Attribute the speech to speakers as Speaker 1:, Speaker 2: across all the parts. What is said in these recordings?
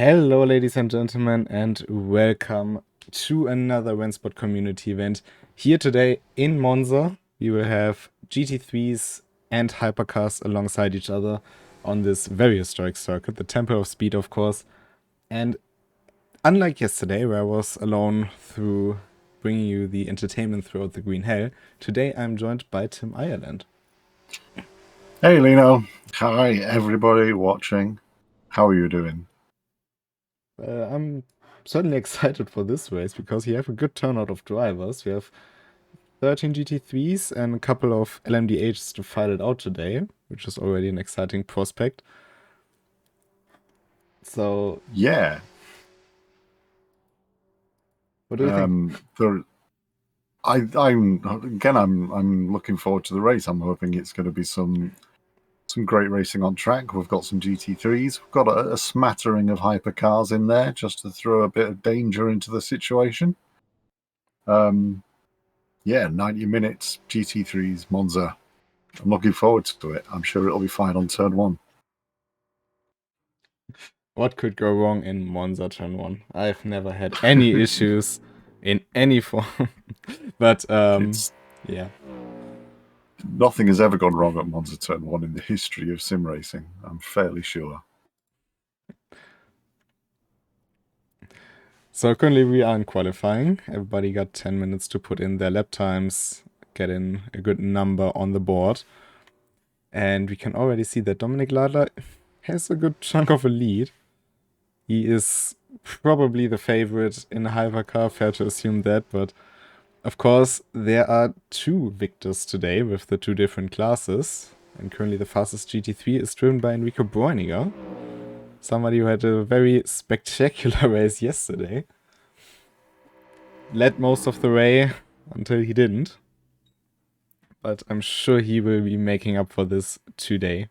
Speaker 1: Hello, ladies and gentlemen, and welcome to another RENNSPORT community event. Here today in Monza, we will have GT3s and Hypercars alongside each other on this very historic circuit, the Temple of Speed, of course. And unlike yesterday, where I was alone through bringing you the entertainment throughout the Green Hell, today I'm joined by Tim Ireland.
Speaker 2: Hey, Lino. Hi, everybody watching. How are you doing?
Speaker 1: I'm certainly excited for this race because you have a good turnout of drivers. We have 13 GT3s and a couple of LMDHs to fight it out today, which is already an exciting prospect. So,
Speaker 2: Yeah.
Speaker 1: what do you think?
Speaker 2: I'm looking forward to the race. I'm hoping it's going to be some great racing on track. We've got some GT3s. We've got a smattering of hypercars in there just to throw a bit of danger into the situation. Yeah, 90 minutes, GT3s, Monza. I'm looking forward to it. I'm sure it'll be fine on turn one.
Speaker 1: What could go wrong in Monza Turn 1? I've never had any issues in any form. But, yeah.
Speaker 2: Nothing has ever gone wrong at Monza Turn 1 in the history of sim racing, I'm fairly sure.
Speaker 1: So currently we are in qualifying. Everybody got 10 minutes to put in their lap times, get in a good number on the board. And we can already see that Dominic Ladler has a good chunk of a lead. He is probably the favorite in Hypercar, fair to assume that, but of course there are two victors today with the two different classes, and currently the fastest GT3 is driven by Enrico Bräuniger, somebody who had a very spectacular race yesterday. Led most of the way until he didn't, but I'm sure he will be making up for this today.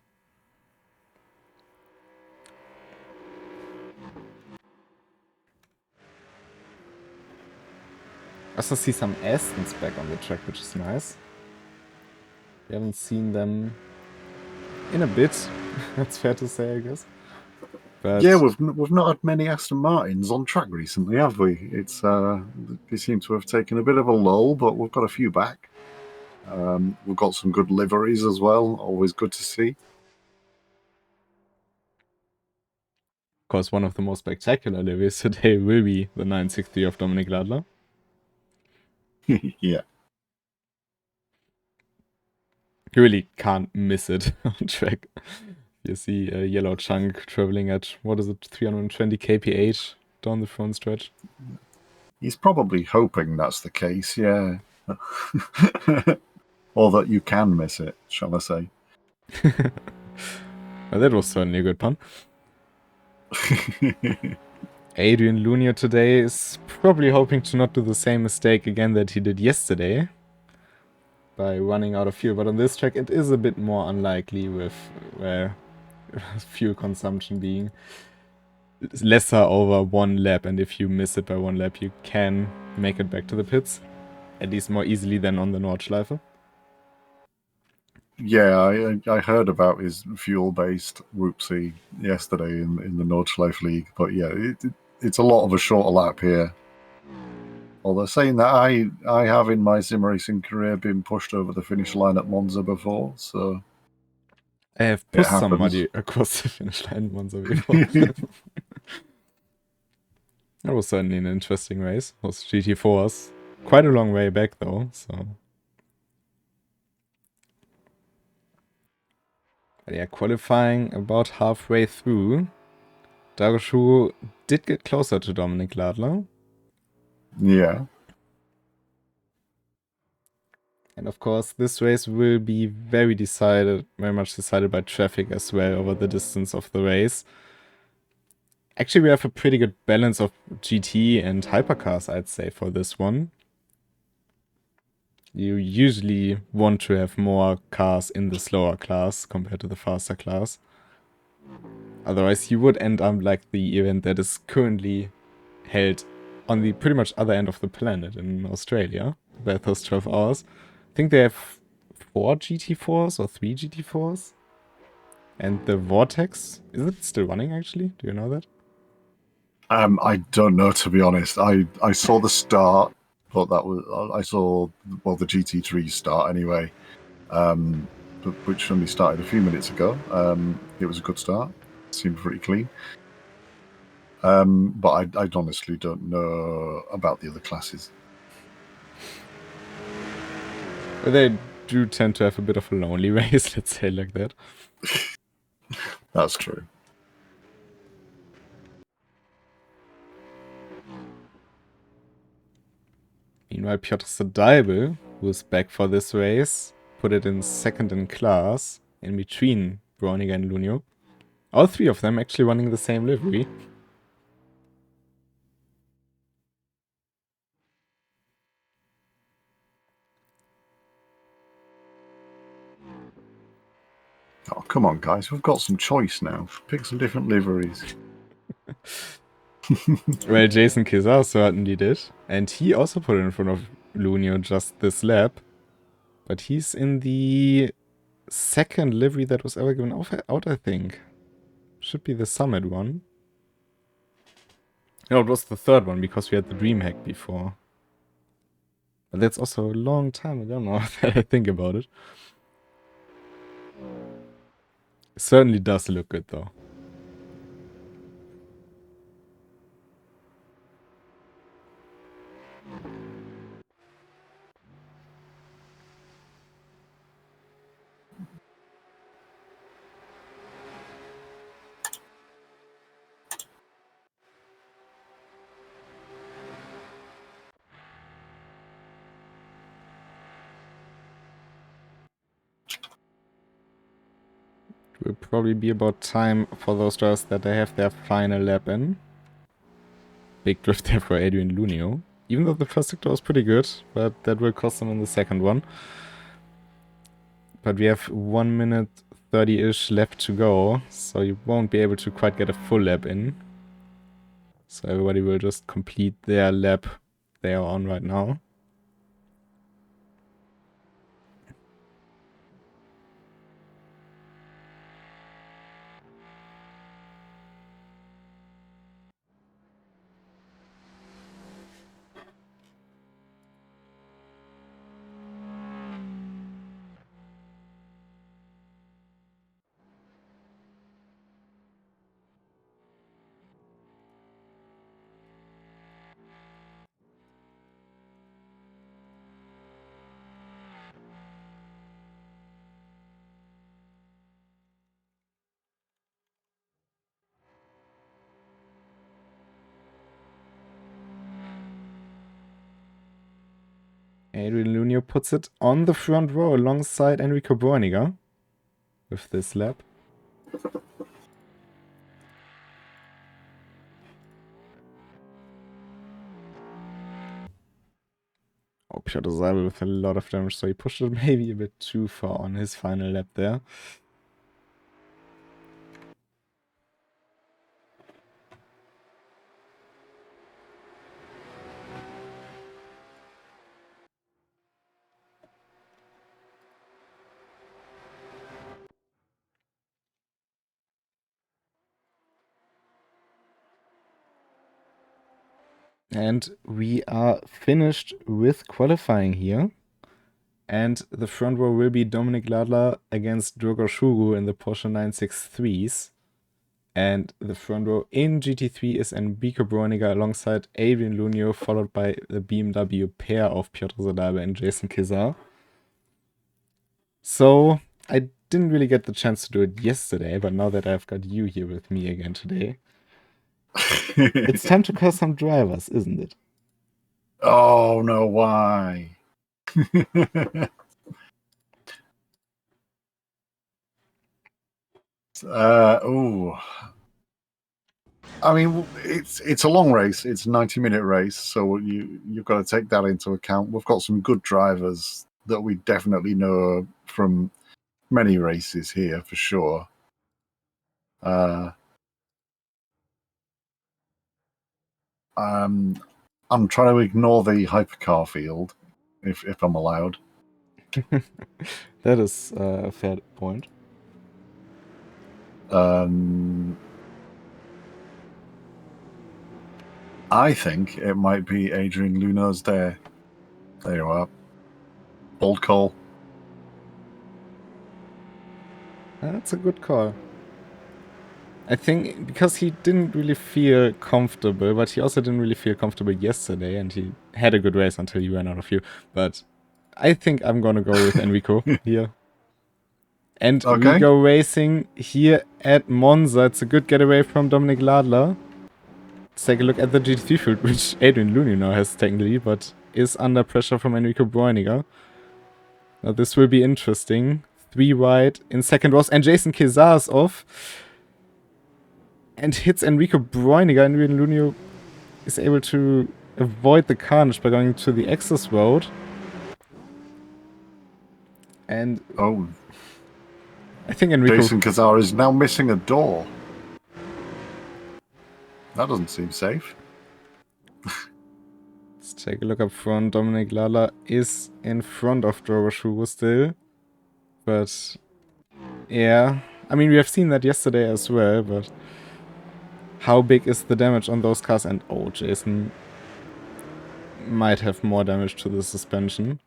Speaker 1: I also see some Astons back on the track, which is nice. We haven't seen them in a bit, that's fair to say, I guess. But
Speaker 2: yeah, we've not had many Aston Martins on track recently, have we? It's they seem to have taken a bit of a lull, but we've got a few back. We've got some good liveries as well. Always good to see.
Speaker 1: of course, one of the most spectacular liveries today will be the 963 of Dominic Ladler.
Speaker 2: Yeah.
Speaker 1: You really can't miss it on track. You see a yellow chunk traveling at, what is it, 320 kph down the front stretch.
Speaker 2: He's probably hoping that's the case, yeah. Or that you can miss it, shall I say.
Speaker 1: Well, that was certainly a good pun. Adrian Lunia today is probably hoping to not do the same mistake again that he did yesterday by running out of fuel, but on this track it is a bit more unlikely with fuel consumption being lesser over one lap, and if you miss it by one lap you can make it back to the pits, at least more easily than on the Nordschleife.
Speaker 2: Yeah, I heard about his fuel-based whoopsie yesterday in the Nordschleife League, but yeah, it's a lot of a shorter lap here. Although saying that, I have in my sim racing career been pushed over the finish line at Monza before, so
Speaker 1: I have pushed somebody across the finish line in Monza before. That was certainly an interesting race. Those GT4s. Quite a long way back though, so. But yeah, qualifying about halfway through. Darushu did get closer to Dominic Ladler.
Speaker 2: Yeah.
Speaker 1: And of course, this race will be very much decided by traffic as well over the distance of the race. Actually, we have a pretty good balance of GT and hypercars, I'd say, for this one. You usually want to have more cars in the slower class compared to the faster class. Otherwise, you would end up like the event that is currently held on the pretty much other end of the planet in Australia, Bathurst 12 hours. I think they have 4 GT4s or 3 GT4s. And the Vortex, is it still running actually? Do you know that?
Speaker 2: I don't know, to be honest. I saw the start, but that was I saw the GT3 start anyway, which only started a few minutes ago. It was a good start. Seemed pretty clean. But I honestly don't know about the other classes.
Speaker 1: They do tend to have a bit of a lonely race, let's say like that.
Speaker 2: That's true.
Speaker 1: Meanwhile, Piotr Sadalbe, who is back for this race, put it in second in class, in between Browniger and Lunio. All three of them actually running the same livery.
Speaker 2: Oh, come on, guys. We've got some choice now. Pick some different liveries.
Speaker 1: Well, Jason Kizar certainly did. And he also put it in front of Lunio just this lap. But he's in the second livery that was ever given out, I think. Should be the Summit one. No, it was the third one, because we had the DreamHack before. But that's also a long time ago now that I think about it. It certainly does look good, though. It will probably be about time for those drivers that they have their final lap in. Big drift there for Adrian Lunio. Even though the first sector was pretty good, but that will cost them in the second one. But we have 1 minute 30-ish left to go, so you won't be able to quite get a full lap in. So everybody will just complete their lap they are on right now. Adrian Lunio puts it on the front row alongside Enrico Breuninger with this lap. Oh, Piotr Seibel with a lot of damage, so he pushed it maybe a bit too far on his final lap there. And we are finished with qualifying here. And the front row will be Dominik Ladler against Drogo Shuru in the Porsche 963s. And the front row in GT3 is Enrico Breuninger alongside Adrian Lunio, followed by the BMW pair of Piotr Sadalbe and Jason Kizar. So I didn't really get the chance to do it yesterday, but now that I've got you here with me again today, it's time to call some drivers, isn't it?
Speaker 2: Oh, no, why? I mean, it's a long race. It's a 90-minute race, so you've got to take that into account. We've got some good drivers that we definitely know from many races here for sure. I'm trying to ignore the hypercar field, if I'm allowed.
Speaker 1: That is a fair point.
Speaker 2: I think it might be Adrian Luno's day. There you are. Bold call.
Speaker 1: That's a good call. I think because he didn't really feel comfortable, but he also didn't really feel comfortable yesterday, and he had a good race until he ran out of fuel. But I think I'm gonna go with Enrico here. And we go racing here at Monza. It's a good getaway from Dominic Ladler. Let's take a look at the GT3 field, which Adrian Looney now has technically, but is under pressure from Enrico Bräuniger. Now this will be interesting. 3 wide in second rows, and Jason Kezar is off. And hits Enrico Bräuniger, and Adrian Looney is able to avoid the carnage by going to the access road. And I think Enrico...
Speaker 2: Jason Kezar is now missing a door. That doesn't seem safe.
Speaker 1: Let's take a look up front. Dominic Lala is in front of Drogo Shugo still. But, yeah. I mean, we have seen that yesterday as well, but... How big is the damage on those cars? And, oh, Jason might have more damage to the suspension.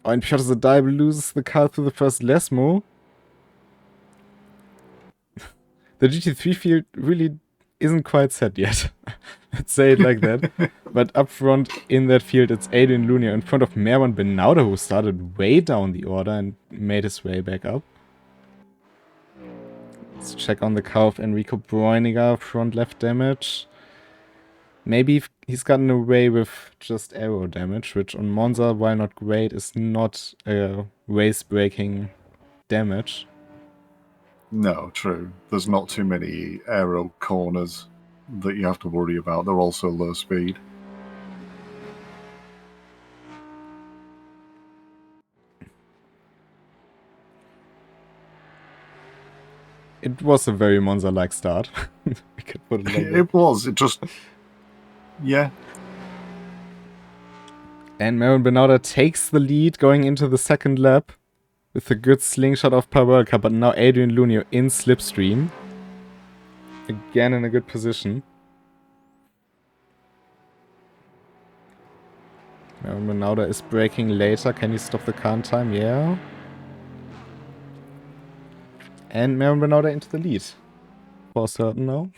Speaker 1: Oh, and Piotr Zadaibe loses the car through the first Lesmo. The GT3 field really isn't quite set yet. Let's say it like that. But up front in that field, it's Adrian Looney in front of Merwan Benauda, who started way down the order and made his way back up. Let's check on the car of Enrico Bräuniger, front left damage. Maybe he's gotten away with just aero damage, which on Monza, while not great, is not a race-breaking damage.
Speaker 2: No, true. There's not too many aero corners that you have to worry about. They're also low speed.
Speaker 1: It was a very Monza-like start. We could put it like that.
Speaker 2: It was. It just... Yeah.
Speaker 1: And Merwan Benauda takes the lead going into the second lap with a good slingshot of Pavelka, but now Adrian Looney in slipstream. Again in a good position. Merwan Benauda is braking later. Can he stop the car in time? Yeah. And Merwan Benauda into the lead. For certain now.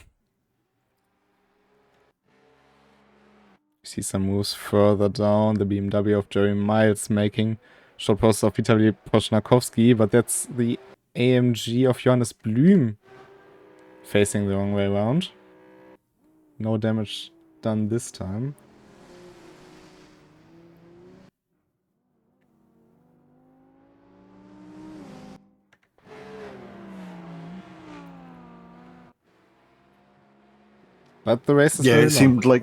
Speaker 1: See some moves further down. The BMW of Jerry Miles making short process of Vitaly Poshnakowski, but that's the AMG of Johannes Blüm facing the wrong way around. No damage done this time. But the race is very long.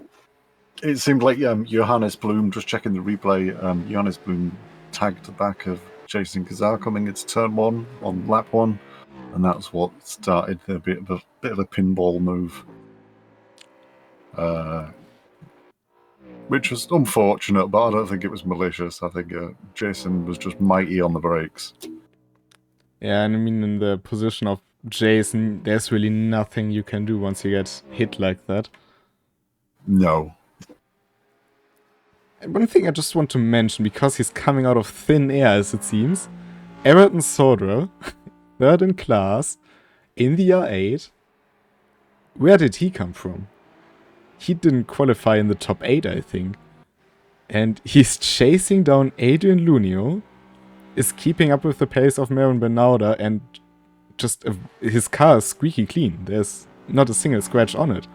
Speaker 2: It seemed like Johannes Blum, just checking the replay, Johannes Blum tagged the back of Jason Kezar coming into turn 1 on lap 1, and that's what started a bit of a pinball move. Which was unfortunate, but I don't think it was malicious. I think Jason was just mighty on the brakes.
Speaker 1: Yeah, and I mean, in the position of Jason, there's really nothing you can do once you get hit like that.
Speaker 2: No.
Speaker 1: One thing I just want to mention, because he's coming out of thin air, as it seems, Everton Sodra, third in class, in the R8. Where did he come from? He didn't qualify in the top 8, I think. And he's chasing down Adrian Lunio, is keeping up with the pace of Merwan Benauda, and just his car is squeaky clean. There's not a single scratch on it.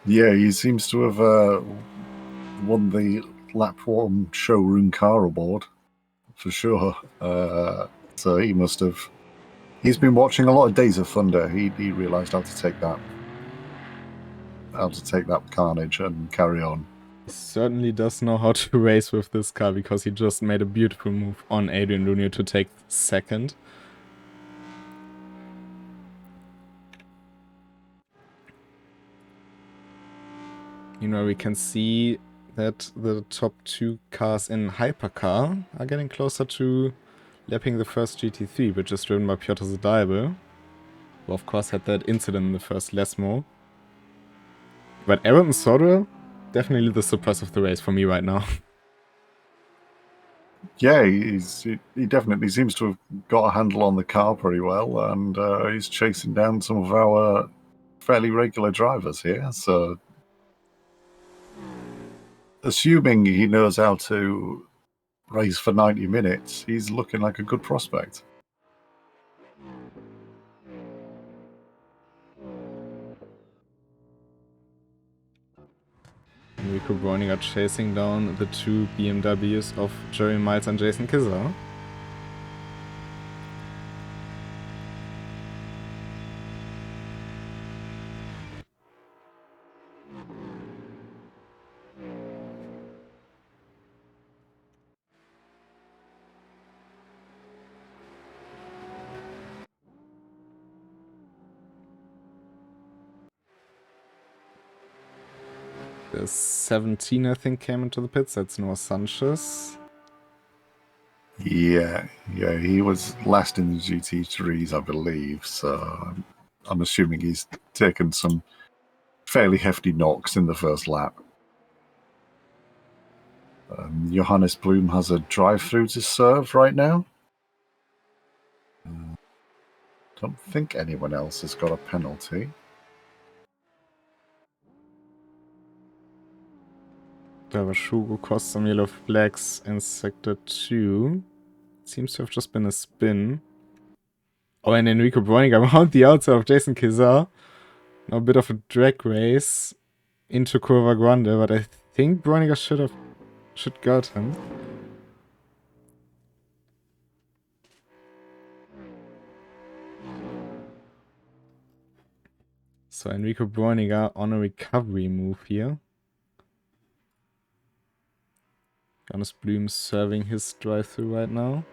Speaker 2: Yeah, he seems to have won the lap 1 showroom car award, for sure. So he must have... He's been watching a lot of Days of Thunder. He realised how to take that. How to take that carnage and carry on.
Speaker 1: He certainly does know how to race with this car, because he just made a beautiful move on Adrian Lunio to take second. You know, we can see that the top 2 cars in Hypercar are getting closer to lapping the first GT3, which is driven by Piotr Zadaibe, who of course had that incident in the first Lesmo. But Aaron Soder, definitely the surprise of the race for me right now.
Speaker 2: Yeah, he definitely seems to have got a handle on the car pretty well, and he's chasing down some of our fairly regular drivers here. So, assuming he knows how to race for 90 minutes, he's looking like a good prospect.
Speaker 1: Enrico Breuninger chasing down the two BMWs of Jerry Miles and Jason Kizar. The 17, I think, came into the pits. That's Noah Sanchez.
Speaker 2: Yeah, he was last in the GT3s, I believe. So I'm assuming he's taken some fairly hefty knocks in the first lap. Johannes Blum has a drive-through to serve right now. Don't think anyone else has got a penalty.
Speaker 1: Davashugo cost some yellow flags in Sector 2. Seems to have just been a spin. Oh, and Enrico Breuninger around the outside of Jason Kizar. Now a bit of a drag race into Curva Grande, but I think Breuninger should got him. So Enrico Breuninger on a recovery move here. Johannes Blum serving his drive-through right now.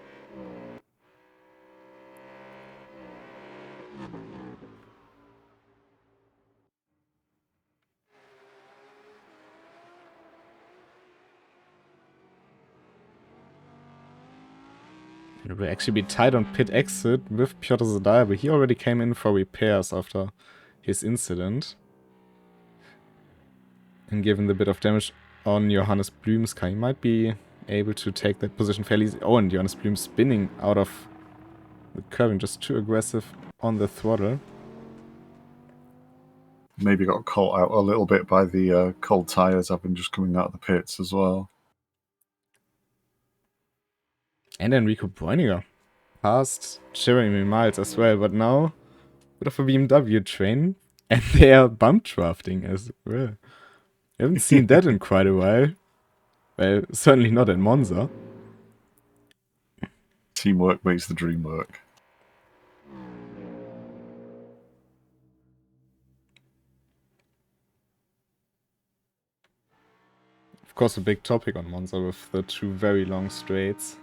Speaker 1: It will actually be tied on pit exit with Piotr Zadar, but he already came in for repairs after his incident. And given the bit of damage on Johannes Blum's car, he might be able to take that position fairly easy. Oh, and Johannes Blum spinning out of the curving, just too aggressive on the throttle.
Speaker 2: Maybe got caught out a little bit by the cold tyres up and just coming out of the pits as well.
Speaker 1: And Enrico Breuninger passed Jeremy Miles as well, but now a bit of a BMW train, and they are bump drafting as well. I haven't seen that in quite a while. Well, certainly not at Monza.
Speaker 2: Teamwork makes the dream work.
Speaker 1: Of course, a big topic on Monza with the two very long straights.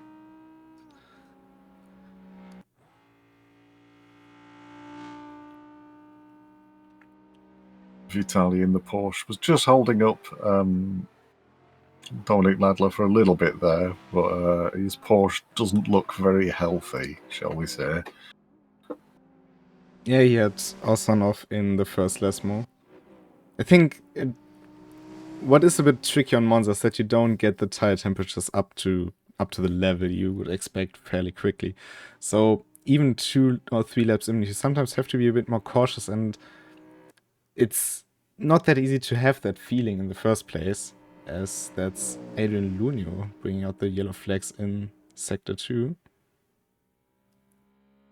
Speaker 2: Vitaly in the Porsche was just holding up Dominic Ladler for a little bit there, but his Porsche doesn't look very healthy, shall we say.
Speaker 1: Yeah, he had Osanov in the first Lesmo. I think what is a bit tricky on Monza is that you don't get the tire temperatures up to the level you would expect fairly quickly. So even 2 or 3 laps in, you sometimes have to be a bit more cautious, and it's not that easy to have that feeling in the first place, as that's Adrian Lunio bringing out the yellow flags in Sector 2.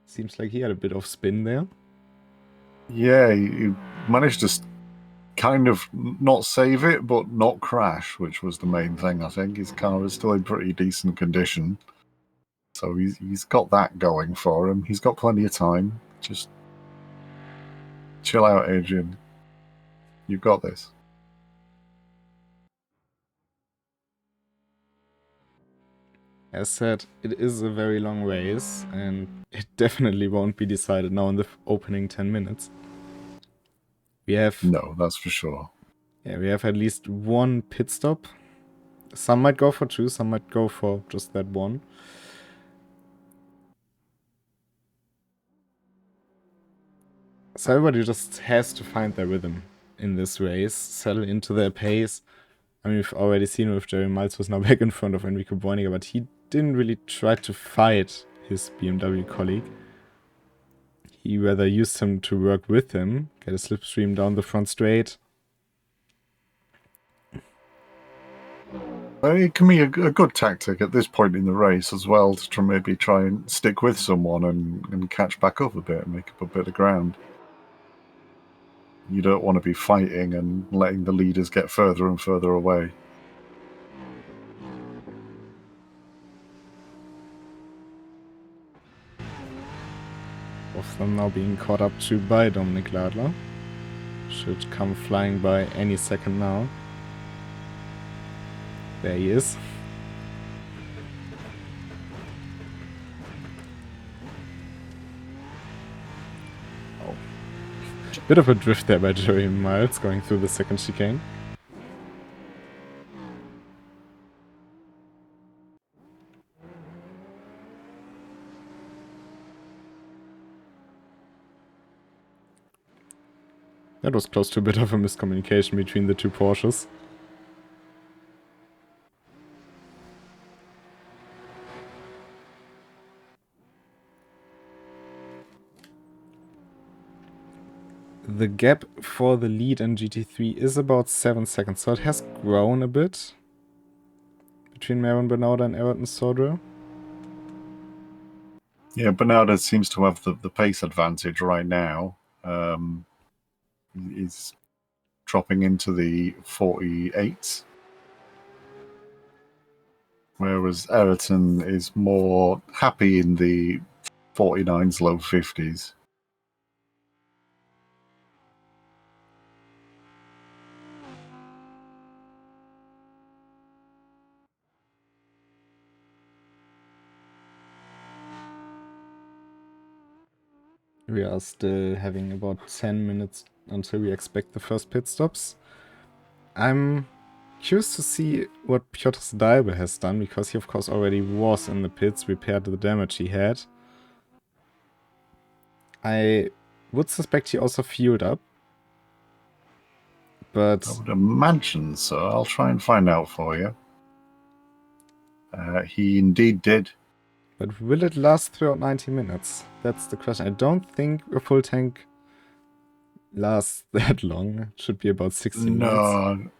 Speaker 1: Seems like he had a bit of spin there.
Speaker 2: Yeah, he managed to kind of not save it, but not crash, which was the main thing, I think. His car is still in pretty decent condition. So he's got that going for him. He's got plenty of time. Just chill out, Adrian. You've got this.
Speaker 1: As said, it is a very long race, and it definitely won't be decided now in the opening 10 minutes. We have...
Speaker 2: No, that's for sure.
Speaker 1: Yeah, we have at least one pit stop. Some might go for 2, some might go for just that one. So everybody just has to find their rhythm in this race, settle into their pace. I mean, we've already seen with Jerry Miles was now back in front of Enrico Boiniger, but he didn't really try to fight his BMW colleague. He rather used him to work with him, get a slipstream down the front straight.
Speaker 2: It can be a good tactic at this point in the race as well to maybe try and stick with someone and catch back up a bit and make up a bit of ground. You don't want to be fighting and letting the leaders get further and further away.
Speaker 1: Both of them now being caught up to by Dominik Ladler. Should come flying by any second now. There he is. Oh. Bit of a drift there by Jerry Miles going through the second chicane. That was close to a bit of a miscommunication between the two Porsches. The gap for the lead in GT3 is about 7 seconds, so it has grown a bit between Maron Bernauda and Ayrton Sodra.
Speaker 2: Yeah, Bernauda seems to have the pace advantage right now. He's dropping into the 48s, whereas Ayrton is more happy in the 49s, low 50s.
Speaker 1: We are still having about 10 minutes until we expect the first pit stops. I'm curious to see what Piotr Zdalbe has done, because he of course already was in the pits, repaired the damage he had. I would suspect he also fueled up. But
Speaker 2: I would imagine so. I'll try and find out for you. He indeed did.
Speaker 1: But will it last throughout 90 minutes? That's the question. I don't think a full tank lasts that long. It should be about 60 minutes.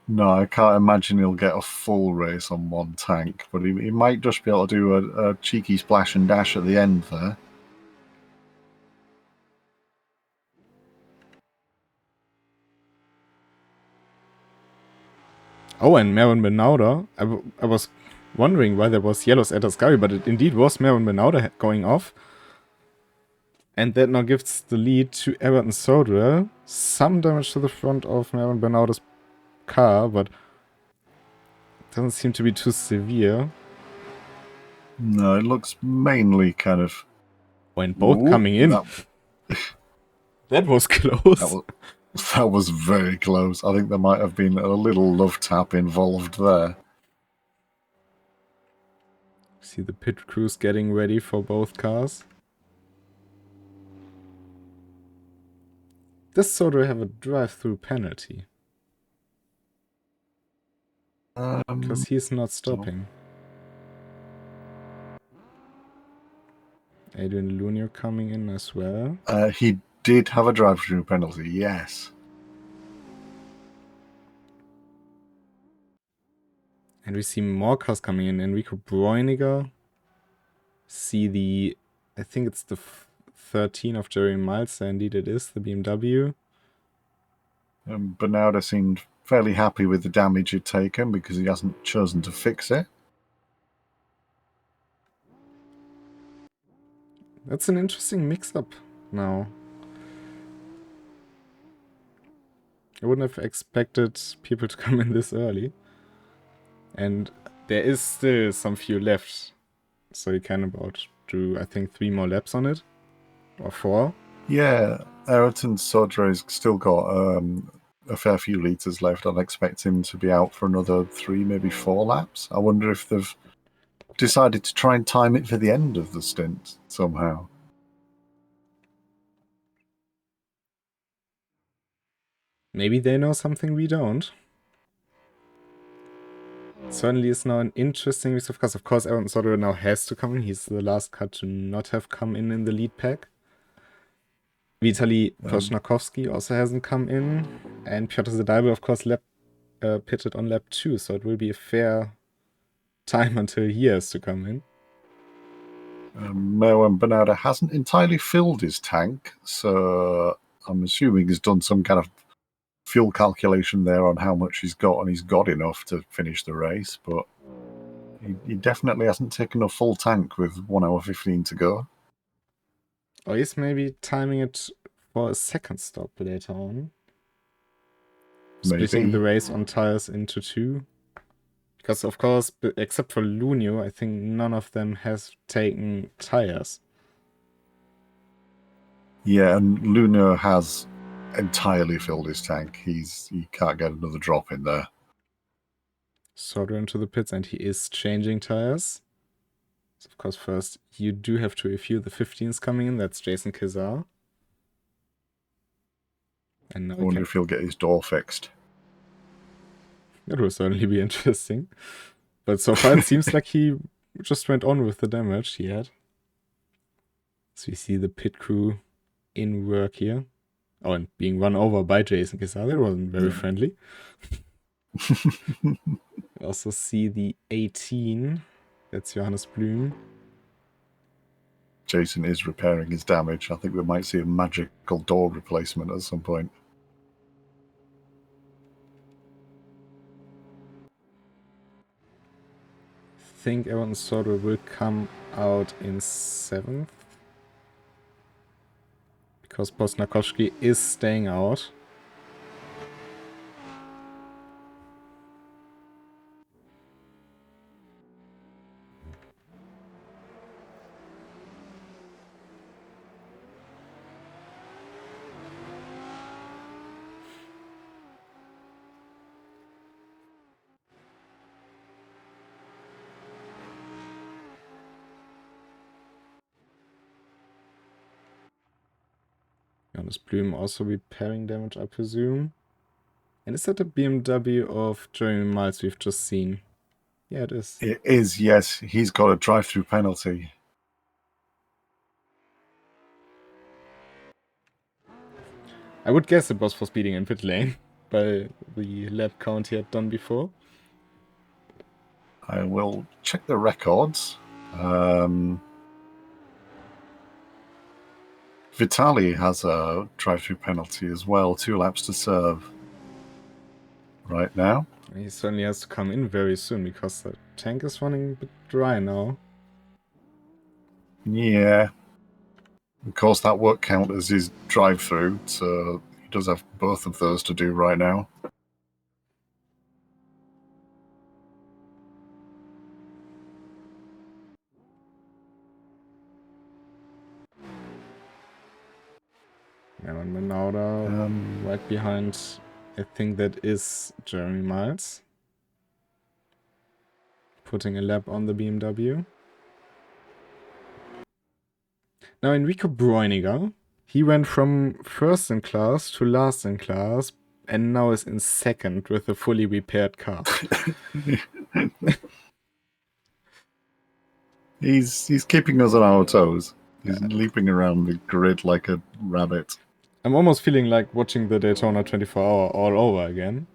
Speaker 2: No, I can't imagine he'll get a full race on one tank, but he might just be able to do a cheeky splash and dash at the end there.
Speaker 1: Oh, and Maron Bernauda. I was wondering why there was yellows at the sky, but it indeed was Maron Bernauda going off. And that now gives the lead to Ayrton Sodra. Some damage to the front of Maron Bernauda's car, but it doesn't seem to be too severe.
Speaker 2: No, it looks mainly kind of...
Speaker 1: When both coming in. That was close.
Speaker 2: That was very close. I think there might have been a little love tap involved there.
Speaker 1: See the pit crews getting ready for both cars. Does Sodra have a drive-through penalty? Because he's not stopping. Adrian Lunier coming in as well.
Speaker 2: He did have a drive-through penalty, yes.
Speaker 1: And we see more cars coming in. Enrico Boiniger. See the... I think it's the 13 of Jerry Miles. Indeed it is, the BMW.
Speaker 2: Bernauda seemed fairly happy with the damage he'd taken because he hasn't chosen to fix it.
Speaker 1: That's an interesting mix-up now. I wouldn't have expected people to come in this early. And there is still some fuel left. So you can about do, I think, 3 more laps on it. Or 4.
Speaker 2: Yeah, Ayrton Sodra has still got a fair few litres left. I'd expect him to be out for another 3, maybe 4 laps. I wonder if they've decided to try and time it for the end of the stint somehow.
Speaker 1: Maybe they know something we don't. Certainly is now an interesting mix of cars. Of course, Aaron Soder now has to come in. He's the last car to not have come in the lead pack. Vitaly Poshnakowski also hasn't come in. And Piotr Zedalbe, of course, pitted on lap 2. So it will be a fair time until he has to come in.
Speaker 2: Merwan Bernarda hasn't entirely filled his tank. So I'm assuming he's done some kind of fuel calculation there on how much he's got, and he's got enough to finish the race, but he definitely hasn't taken a full tank with 1 hour 15 to go.
Speaker 1: Or he's maybe timing it for a second stop later on. Splitting the race on tires into 2. Because, of course, except for Lunio, I think none of them has taken tires.
Speaker 2: Yeah, and Lunio has entirely filled his tank. He can't get another drop in there.
Speaker 1: Soder into the pits, and he is changing tires. So of course, first you do have to review the 15s coming in. That's Jason Kizar. And now
Speaker 2: I wonder if he'll get his door fixed.
Speaker 1: That will certainly be interesting. But so far it seems like he just went on with the damage he had. So you see the pit crew in work here. Oh, and being run over by Jason Kizar. That wasn't very friendly. We also see the 18. That's Johannes Blum.
Speaker 2: Jason is repairing his damage. I think we might see a magical door replacement at some point.
Speaker 1: I think Aaron Soder will come out in 7th. Because Posnakowski is staying out. Johannes Blum also repairing damage, I presume. And is that a BMW of Jeremy Miles we've just seen? Yeah, it is.
Speaker 2: It is, yes. He's got a drive-through penalty.
Speaker 1: I would guess it was for speeding in pit lane by the lap count he had done before.
Speaker 2: I will check the records. Vitaly has a drive-through penalty as well, 2 laps to serve right now.
Speaker 1: He certainly has to come in very soon because the tank is running a bit dry now.
Speaker 2: Yeah. Of course, that won't count as his drive-through, so he does have both of those to do right now.
Speaker 1: Aaron Menauda right behind, I think that is Jeremy Miles. Putting a lap on the BMW. Now Enrico Breuniger, he went from first in class to last in class and now is in second with a fully repaired car.
Speaker 2: He's keeping us on our toes. He's leaping around the grid like a rabbit.
Speaker 1: I'm almost feeling like watching the Daytona 24-hour all over again.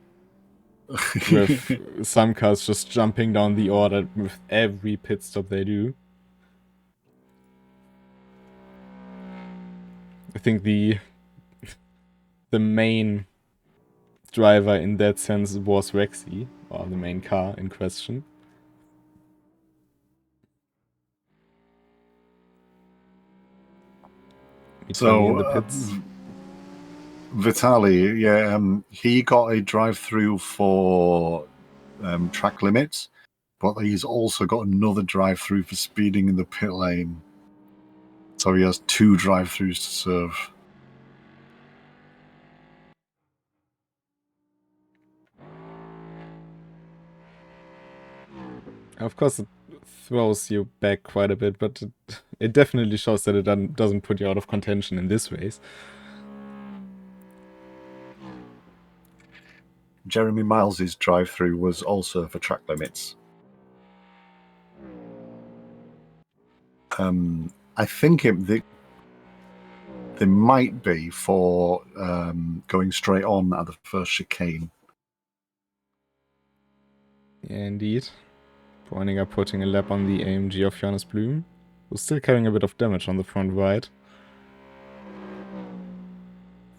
Speaker 1: With some cars just jumping down the order with every pit stop they do. I think the main driver in that sense was Rexy, or the main car in question.
Speaker 2: So,
Speaker 1: in the pits.
Speaker 2: Vitaly, yeah, he got a drive-through for track limits, but he's also got another drive-through for speeding in the pit lane. So he has 2 drive-throughs to serve.
Speaker 1: Of course, it throws you back quite a bit, but it definitely shows that it doesn't put you out of contention in this race.
Speaker 2: Jeremy Miles's drive-through was also for track limits. I think they might be for going straight on at the first chicane.
Speaker 1: Yeah, indeed. Bräuninger putting a lap on the AMG of Johannes Blum, who's still carrying a bit of damage on the front right.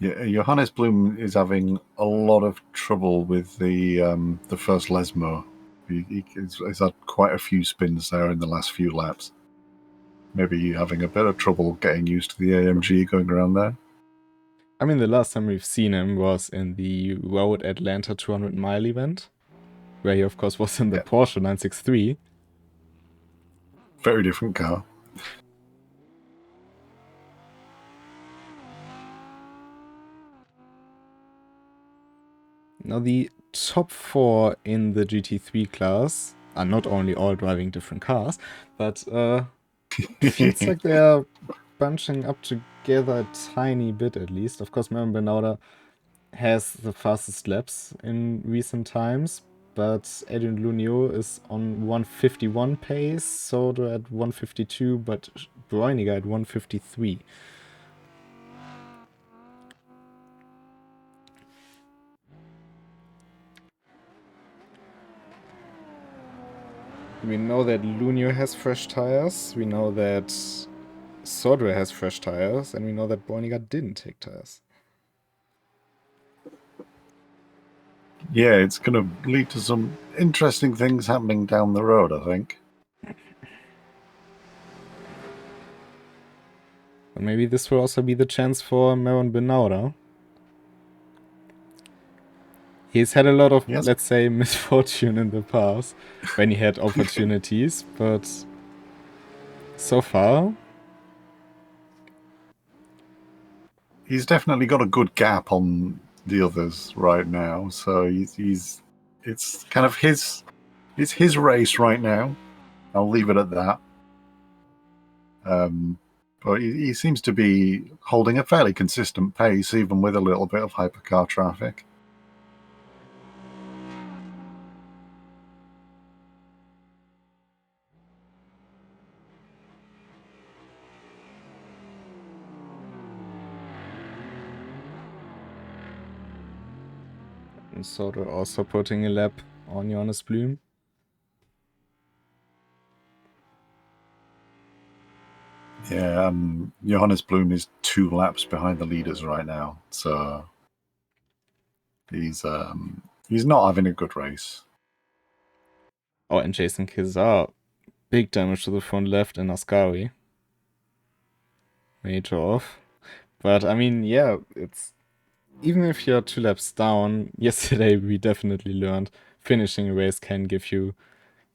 Speaker 2: Yeah, Johannes Blum is having a lot of trouble with the first Lesmo. He's had quite a few spins there in the last few laps. Maybe having a bit of trouble getting used to the AMG going around there.
Speaker 1: I mean, the last time we've seen him was in the Road Atlanta 200-mile event, where he, of course, was in the Porsche 963.
Speaker 2: Very different car.
Speaker 1: Now, the top 4 in the GT3 class are not only all driving different cars, but feels like they're bunching up together a tiny bit at least. Of course, Marin Benauda has the fastest laps in recent times, but Adrian Lunio is on 151 pace, Soder at 152, but Bräuninger at 153. We know that Lunio has fresh tires, we know that Soder has fresh tires, and we know that Bräuninger didn't take tires.
Speaker 2: Yeah, it's going to lead to some interesting things happening down the road, I think.
Speaker 1: But maybe this will also be the chance for Marin Benauda. He's had a lot of, let's say, misfortune in the past when he had opportunities, but so far...
Speaker 2: He's definitely got a good gap on the others right now, so it's kind of his race right now. I'll leave it at that. But he seems to be holding a fairly consistent pace, even with a little bit of hypercar traffic.
Speaker 1: And Soder also putting a lap on Johannes Blum.
Speaker 2: Yeah, Johannes Blum is 2 laps behind the leaders right now, so he's not having a good race.
Speaker 1: Oh, and Jason Kizar, big damage to the front left in Ascari. Major off. But I mean, yeah, it's even if you're 2 laps down, yesterday we definitely learned finishing a race can give you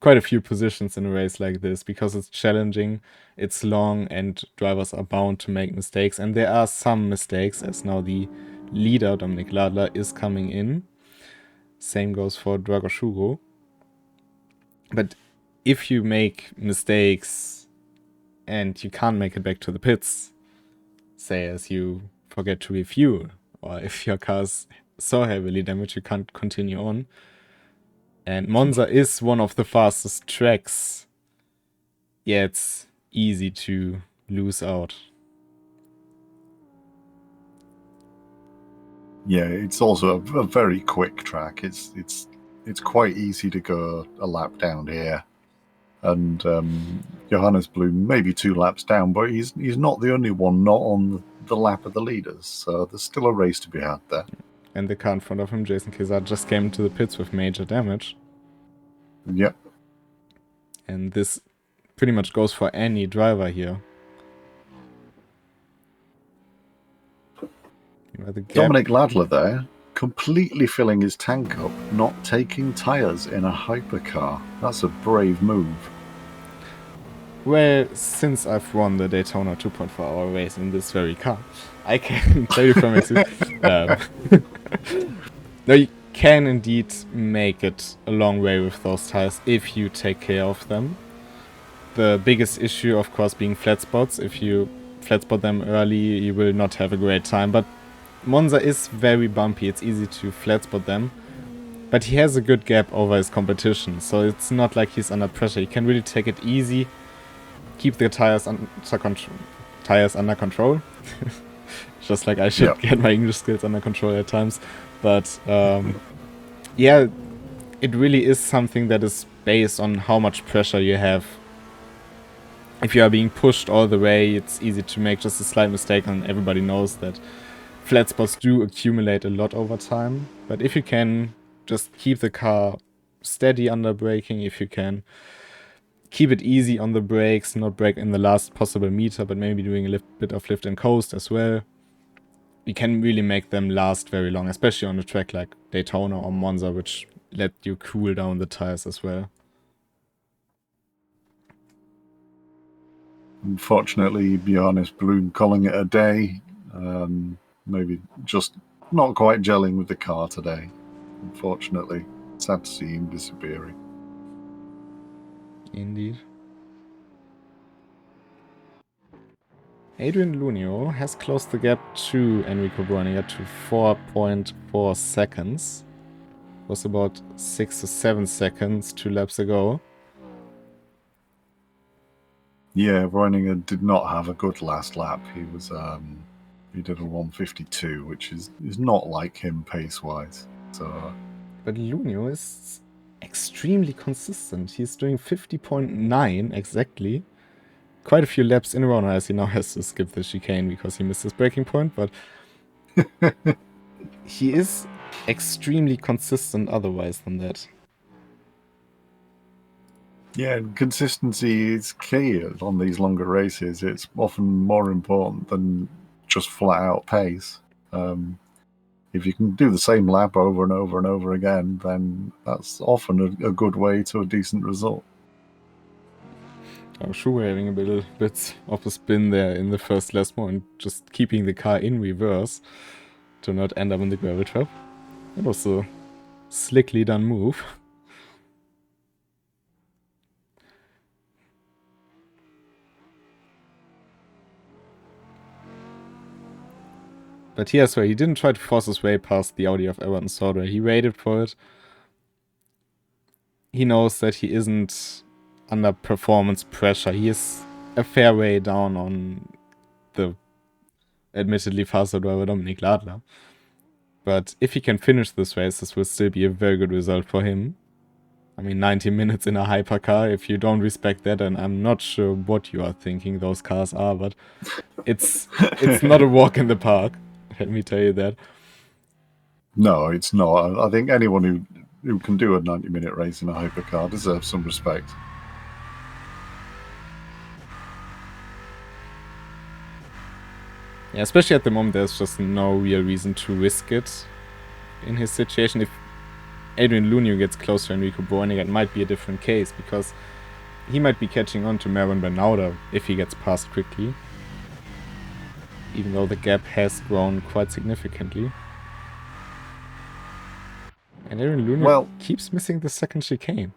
Speaker 1: quite a few positions in a race like this, because it's challenging, it's long, and drivers are bound to make mistakes. And there are some mistakes, as now the leader, Dominik Ladler, is coming in. Same goes for Dragos Hugo. But if you make mistakes and you can't make it back to the pits, say as you forget to refuel, or if your car's so heavily damaged you can't continue on, and Monza is one of the fastest tracks, yeah, it's easy to lose out.
Speaker 2: Yeah, it's also a very quick track. It's quite easy to go a lap down here, and Johannes Blum maybe 2 laps down, but he's not the only one not on the lap of the leaders. So there's still a race to be had there.
Speaker 1: And the car in front of him, Jason Kizar, just came into the pits with major damage.
Speaker 2: Yep.
Speaker 1: And this pretty much goes for any driver here.
Speaker 2: Dominik Ladler there, completely filling his tank up, not taking tyres in a hypercar. That's a brave move.
Speaker 1: Well, since I've won the Daytona 2.4-hour race in this very car, I can tell you from experience. No, you can indeed make it a long way with those tires if you take care of them. The biggest issue, of course, being flat spots. If you flat spot them early, you will not have a great time. But Monza is very bumpy. It's easy to flat spot them. But he has a good gap over his competition, so it's not like he's under pressure. He can really take it easy, keep the tires under control. Just like I should get my English skills under control at times. But yeah, it really is something that is based on how much pressure you have. If you are being pushed all the way, it's easy to make just a slight mistake, and everybody knows that flat spots do accumulate a lot over time. But if you can just keep the car steady under braking, if you can keep it easy on the brakes, not brake in the last possible meter, but maybe doing a bit of lift and coast as well, you can really make them last very long, especially on a track like Daytona or Monza, which let you cool down the tires as well.
Speaker 2: Unfortunately, Johannes Bloom calling it a day. Maybe just not quite gelling with the car today. Unfortunately, sad to see him disappearing.
Speaker 1: Indeed. Adrian Lunio has closed the gap to Enrico Bruniger to 4.4 seconds. It was about 6 to 7 seconds 2 laps ago.
Speaker 2: Yeah, Breuninger did not have a good last lap. He was he did a 152, which is not like him pace-wise. So,
Speaker 1: but Lunio is extremely consistent. He's doing 50.9 exactly. Quite a few laps in a row now, as he now has to skip the chicane because he missed his braking point, but he is extremely consistent otherwise than that.
Speaker 2: yeah, consistency is key on these longer races. It's often more important than just flat-out pace. If you can do the same lap over and over and over again, then that's often a good way to a decent result.
Speaker 1: I'm sure we're having a bit of a spin there in the first last moment, just keeping the car in reverse to not end up in the gravel trap. That was a slickly done move. But here's where he didn't try to force his way past the Audi of Everton Sauter. He waited for it. He knows that he isn't under performance pressure. He is a fair way down on the admittedly faster driver Dominik Ladler. But if he can finish this race, this will still be a very good result for him. I mean, 90 minutes in a hypercar, if you don't respect that, and I'm not sure what you are thinking those cars are, but it's not a walk in the park. Let me tell you that.
Speaker 2: No, it's not. I think anyone who can do a 90-minute race in a hypercar deserves some respect.
Speaker 1: Yeah, especially at the moment, there's just no real reason to risk it in his situation. If Adrian Lunio gets close to Enrico Breuninger, it might be a different case, because he might be catching on to Mervyn Bernauda if he gets past quickly, even though the gap has grown quite significantly. And Adrian Lunio keeps missing the second chicane.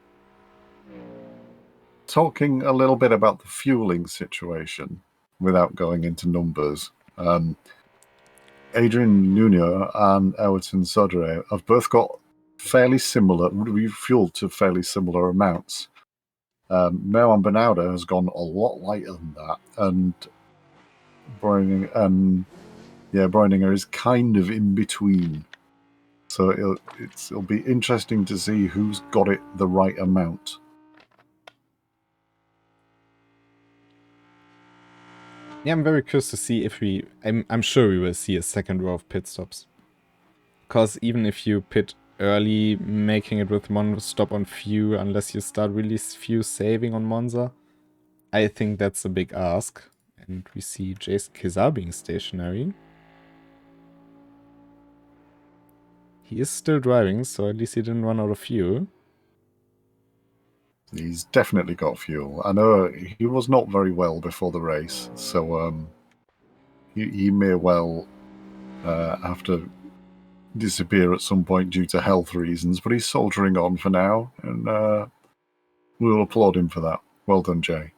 Speaker 2: Talking a little bit about the fueling situation, without going into numbers, Adrian Nuno and Everton Sodre have both got fairly similar, refueled to fairly similar amounts. Merwan Bernauda has gone a lot lighter than that, and Breuninger is kind of in between. So it'll be interesting to see who's got it the right amount.
Speaker 1: Yeah, I'm very curious to see if I'm sure we will see a second row of pit stops. Because even if you pit early, making it with one stop on few, unless you start really few saving on Monza, I think that's a big ask. And we see Jace Kizar being stationary. He is still driving, so at least he didn't run out of fuel.
Speaker 2: He's definitely got fuel. I know he was not very well before the race, so he may well have to disappear at some point due to health reasons, but he's soldiering on for now, and we'll applaud him for that. Well done, Jay.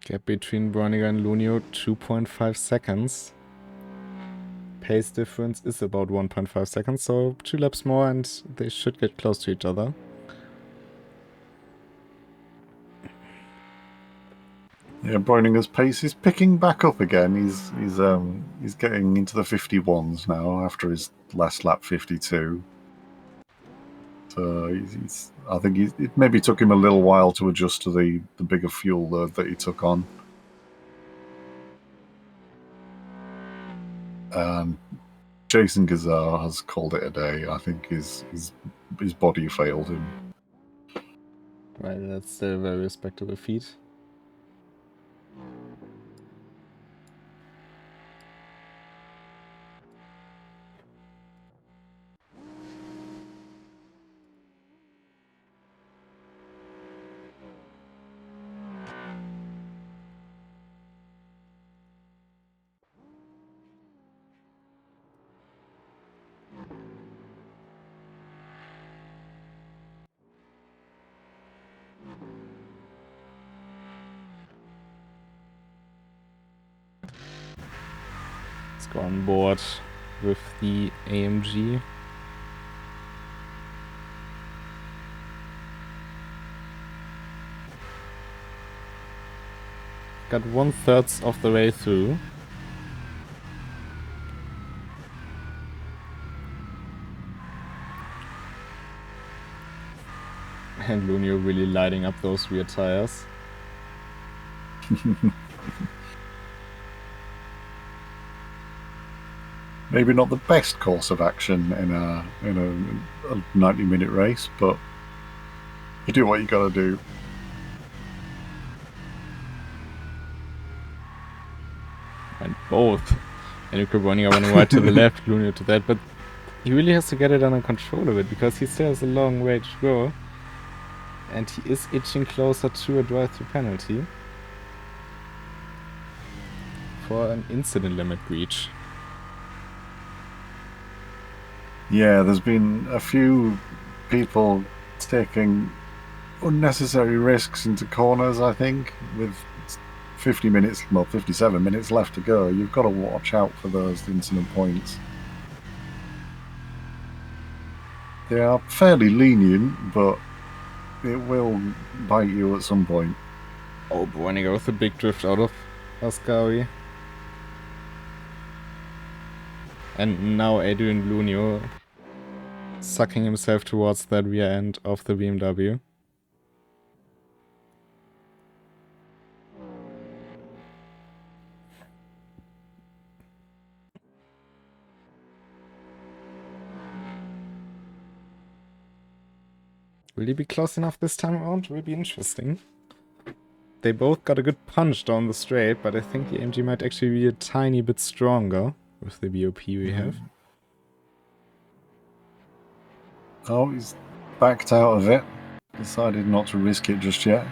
Speaker 1: Gap between Breuninger and Lunio, 2.5 seconds. Pace difference is about 1.5 seconds, so 2 laps more and they should get close to each other.
Speaker 2: Yeah, Breuninger's pace is picking back up again. He's getting into the 51s now after his last lap 52. So I think it maybe took him a little while to adjust to the bigger fuel load that he took on. Jason Gazar has called it a day. I think his body failed him.
Speaker 1: Well, that's still a very respectable feat. Let's go on board with the AMG. Got 1/3 of the way through. And Lunio really lighting up those rear tires.
Speaker 2: Maybe not the best course of action in a 90-minute race, but you do what you got to do.
Speaker 1: And both. Enrico Breuninger running right to the left, Lunio to that, but he really has to get it under control a bit because he still has a long way to go. And he is itching closer to a drive-through penalty for an incident limit breach.
Speaker 2: Yeah, there's been a few people taking unnecessary risks into corners, I think, with 57 minutes left to go. You've got to watch out for those incident points. They are fairly lenient, but it will bite you at some point.
Speaker 1: Oh, Breuninger with a big drift out of Ascari. And now Adrian Lunio sucking himself towards that rear end of the BMW. Will he be close enough this time around? Will be interesting. They both got a good punch down the straight, but I think the AMG might actually be a tiny bit stronger with the BOP we have.
Speaker 2: Oh, he's backed out of it. Decided not to risk it just yet.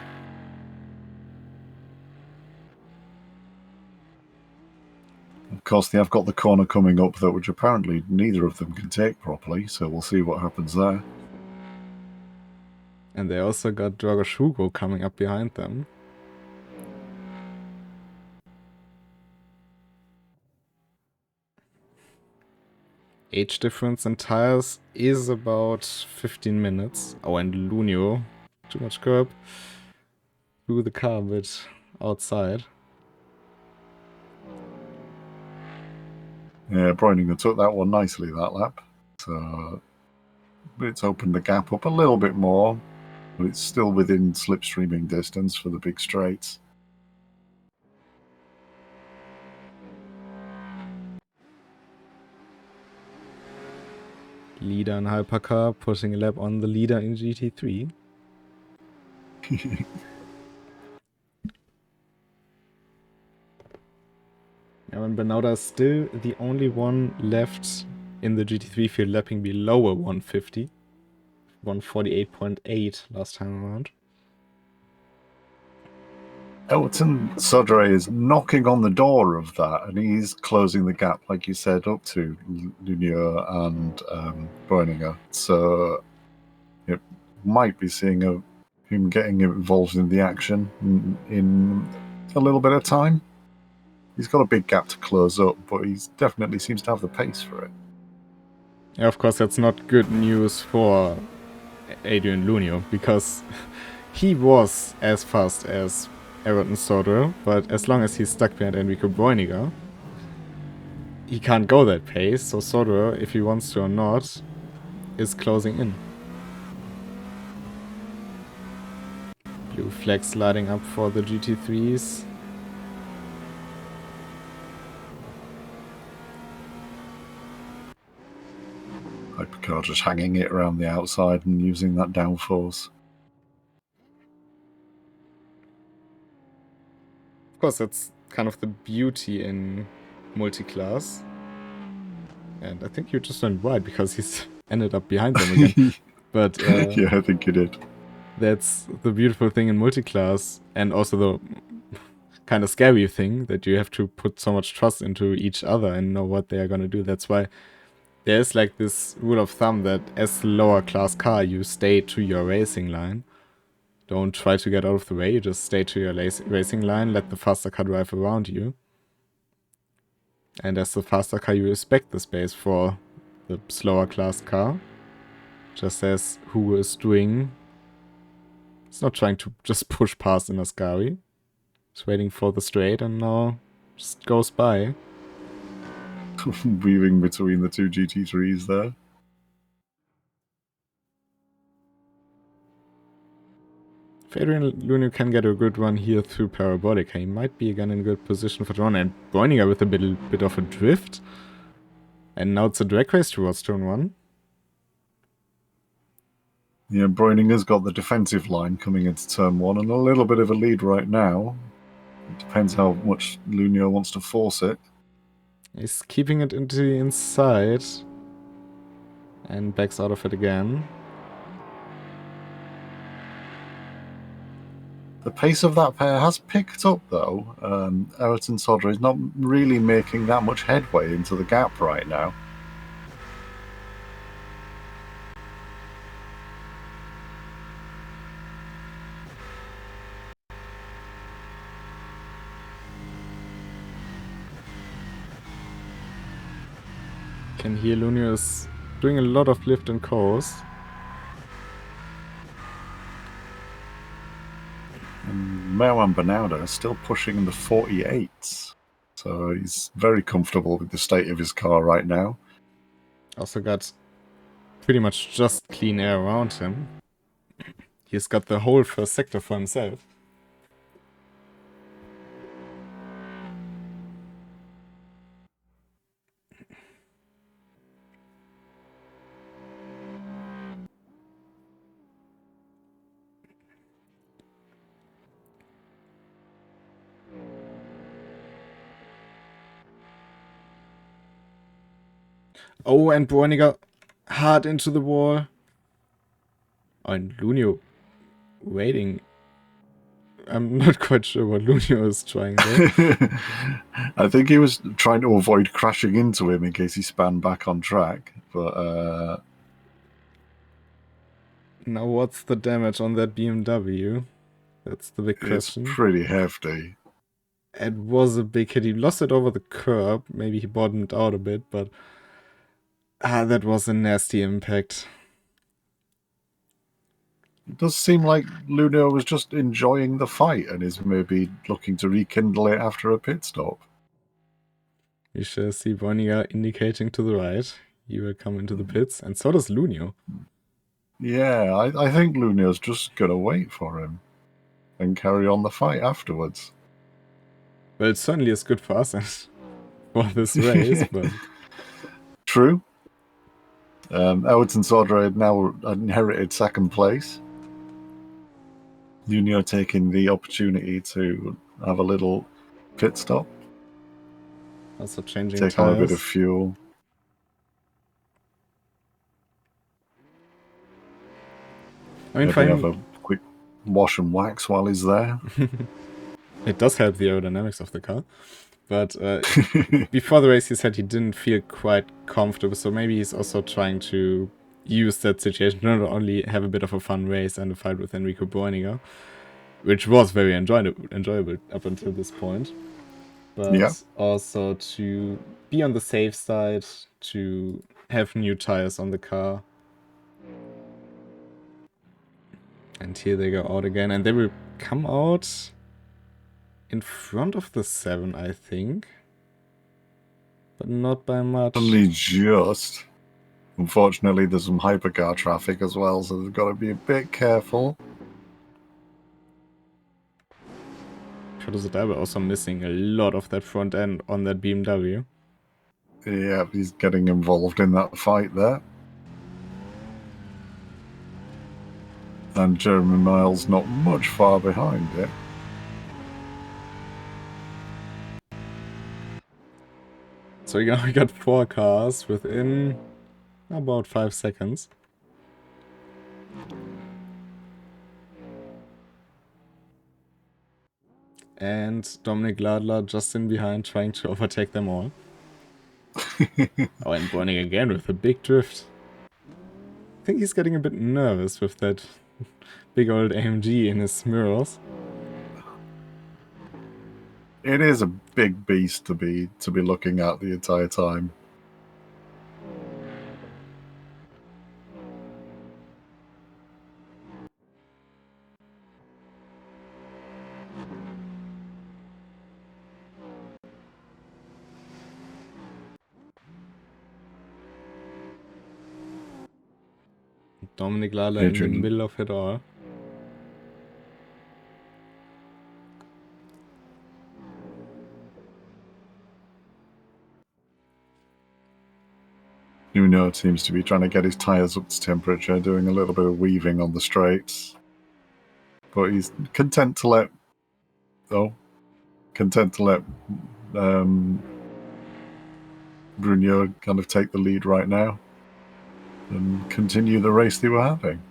Speaker 2: Of course, they have got the corner coming up, though, which apparently neither of them can take properly, so we'll see what happens there.
Speaker 1: And they also got Dragos Hugo coming up behind them. Age difference in tires is about 15 minutes. Oh, and Lunio, too much curb, threw the car a bit outside.
Speaker 2: Yeah, Breuninger took that one nicely that lap. So it's opened the gap up a little bit more, but it's still within slipstreaming distance for the big straights.
Speaker 1: Leader in Hypercar, pushing a lap on the leader in GT3. And Bernauda is still the only one left in the GT3 field lapping below a 150. 148.8 last time around.
Speaker 2: Elton Sodre is knocking on the door of that, and he's closing the gap, like you said, up to Lunio and Breuninger. So it might be seeing him getting involved in the action in a little bit of time. He's got a big gap to close up, but he definitely seems to have the pace for it.
Speaker 1: Yeah, of course, that's not good news for Adrian Lunio, because he was as fast as Everton Soder, but as long as he's stuck behind Enrico Boiniger, he can't go that pace, so Soder, if he wants to or not, is closing in. Blue flag sliding up for the GT3s.
Speaker 2: Hypercar just hanging it around the outside and using that downforce.
Speaker 1: Of course, that's kind of the beauty in multi-class. And I think you just went wide because he's ended up behind them again. But
Speaker 2: yeah, I think you did.
Speaker 1: That's the beautiful thing in multi-class, and also the kind of scary thing that you have to put so much trust into each other and know what they are going to do. That's why there's like this rule of thumb that as lower class car, you stay to your racing line. Don't try to get out of the way, you just stay to your racing line, let the faster car drive around you. And as the faster car, you respect the space for the slower class car. Just as who is doing. It's not trying to just push past in Ascari. It's waiting for the straight and now just goes by.
Speaker 2: Weaving between the two GT3s there.
Speaker 1: If Adrian Lunio can get a good run here through Parabolic, he might be again in good position for the run. And Boiniger with a bit of a drift. And now it's a drag race towards turn 1.
Speaker 2: Yeah, Bräuninger's got the defensive line coming into turn 1 and a little bit of a lead right now. It depends how much Lunio wants to force it.
Speaker 1: He's keeping it into the inside. And backs out of it again.
Speaker 2: The pace of that pair has picked up, though. Ayrton Sodra is not really making that much headway into the gap right now.
Speaker 1: Can hear Lunio is doing a lot of lift and coast.
Speaker 2: And Merwan Bernardo is still pushing the 48s. So he's very comfortable with the state of his car right now.
Speaker 1: Also got pretty much just clean air around him. He's got the whole first sector for himself. Oh, and Bräuninger hard into the wall. Oh, and Lunio waiting. I'm not quite sure what Lunio is trying there.
Speaker 2: I think he was trying to avoid crashing into him in case he span back on track. But
Speaker 1: now what's the damage on that BMW? That's the big question.
Speaker 2: It's pretty hefty.
Speaker 1: It was a big hit. He lost it over the curb. Maybe he bottomed out a bit, but that was a nasty impact.
Speaker 2: It does seem like Lunio was just enjoying the fight and is maybe looking to rekindle it after a pit stop.
Speaker 1: We shall see Bräuninger indicating to the right. He will come into the pits, and so does Lunio.
Speaker 2: Yeah, I think Lunio's just going to wait for him and carry on the fight afterwards.
Speaker 1: Well, it certainly is good for us and for this race, but...
Speaker 2: True. Everton Sodra had now inherited second place. Lunio taking the opportunity to have a little pit stop.
Speaker 1: Also changing
Speaker 2: Take
Speaker 1: tires.
Speaker 2: on a bit of fuel.
Speaker 1: I mean,
Speaker 2: maybe have a quick wash and wax while he's there.
Speaker 1: It does help the aerodynamics of the car. But before the race, he said he didn't feel quite comfortable. So maybe he's also trying to use that situation to not only have a bit of a fun race and a fight with Enrico Bräuninger, which was very enjoyable up until this point. But also to be on the safe side, to have new tires on the car. And here they go out again, and they will come out in front of the 7, I think. But not by much.
Speaker 2: Only just. Unfortunately, there's some hypercar traffic as well, so they've got to be a bit careful.
Speaker 1: Krystall also missing a lot of that front end on that BMW.
Speaker 2: Yeah, he's getting involved in that fight there. And Jeremy Miles not much far behind it.
Speaker 1: So we got 4 cars within about 5 seconds. And Dominic Ladler just in behind, trying to overtake them all. Oh, and Bonning again with a big drift. I think he's getting a bit nervous with that big old AMG in his mirrors.
Speaker 2: It is a big beast to be looking at the entire time.
Speaker 1: Dominic Ladler in the middle of it all.
Speaker 2: Nuno seems to be trying to get his tyres up to temperature, doing a little bit of weaving on the straights. But he's content to let Brunio kind of take the lead right now and continue the race they were having.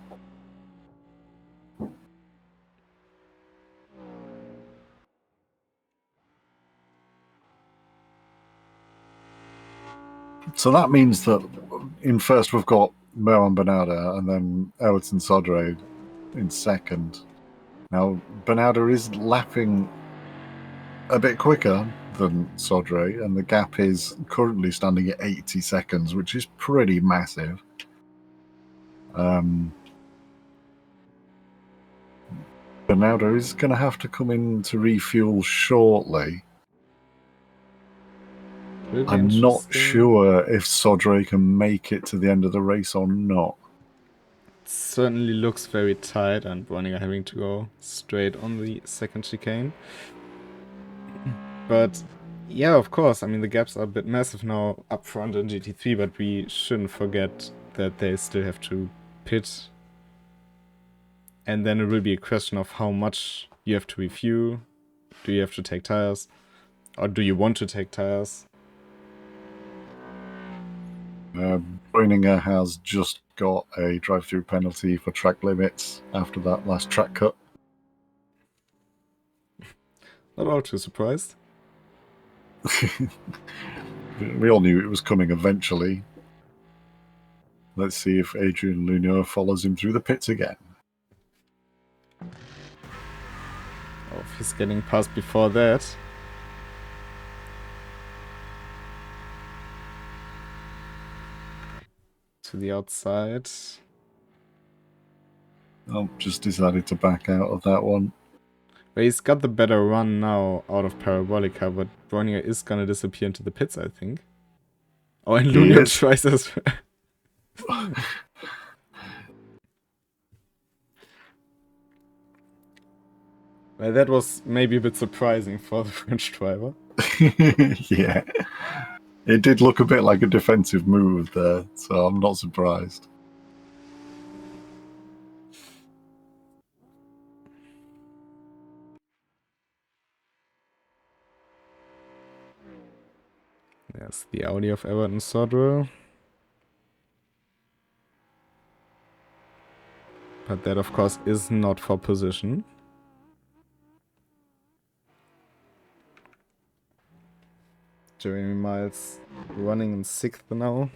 Speaker 2: So that means that in first we've got Merwan Bernarda and then Everton Sodre in second. Now, Bernarda is lapping a bit quicker than Sodre, and the gap is currently standing at 80 seconds, which is pretty massive. Bernarda is going to have to come in to refuel shortly. I'm not sure if Sodre can make it to the end of the race or not.
Speaker 1: It certainly looks very tight, and Browninger having to go straight on the second chicane. But yeah, of course, I mean, the gaps are a bit massive now up front in GT3, but we shouldn't forget that they still have to pit. And then it will be a question of how much you have to refuel. Do you have to take tires? Or do you want to take tires?
Speaker 2: Breuninger has just got a drive-through penalty for track limits after that last track cut.
Speaker 1: Not all too surprised.
Speaker 2: We all knew it was coming eventually. Let's see if Adrian Luneau follows him through the pits again.
Speaker 1: Oh, if he's getting past before that. To the outside.
Speaker 2: Oh, just decided to back out of that one.
Speaker 1: But he's got the better run now out of Parabolica, but Breuninger is gonna disappear into the pits, I think. Oh, and Luneau tries as well. Well, that was maybe a bit surprising for the French driver.
Speaker 2: Yeah. It did look a bit like a defensive move there, so I'm not surprised.
Speaker 1: There's the Audi of Everton Sodrell. But that, of course, is not for position. Jeremy Miles running in 6th now.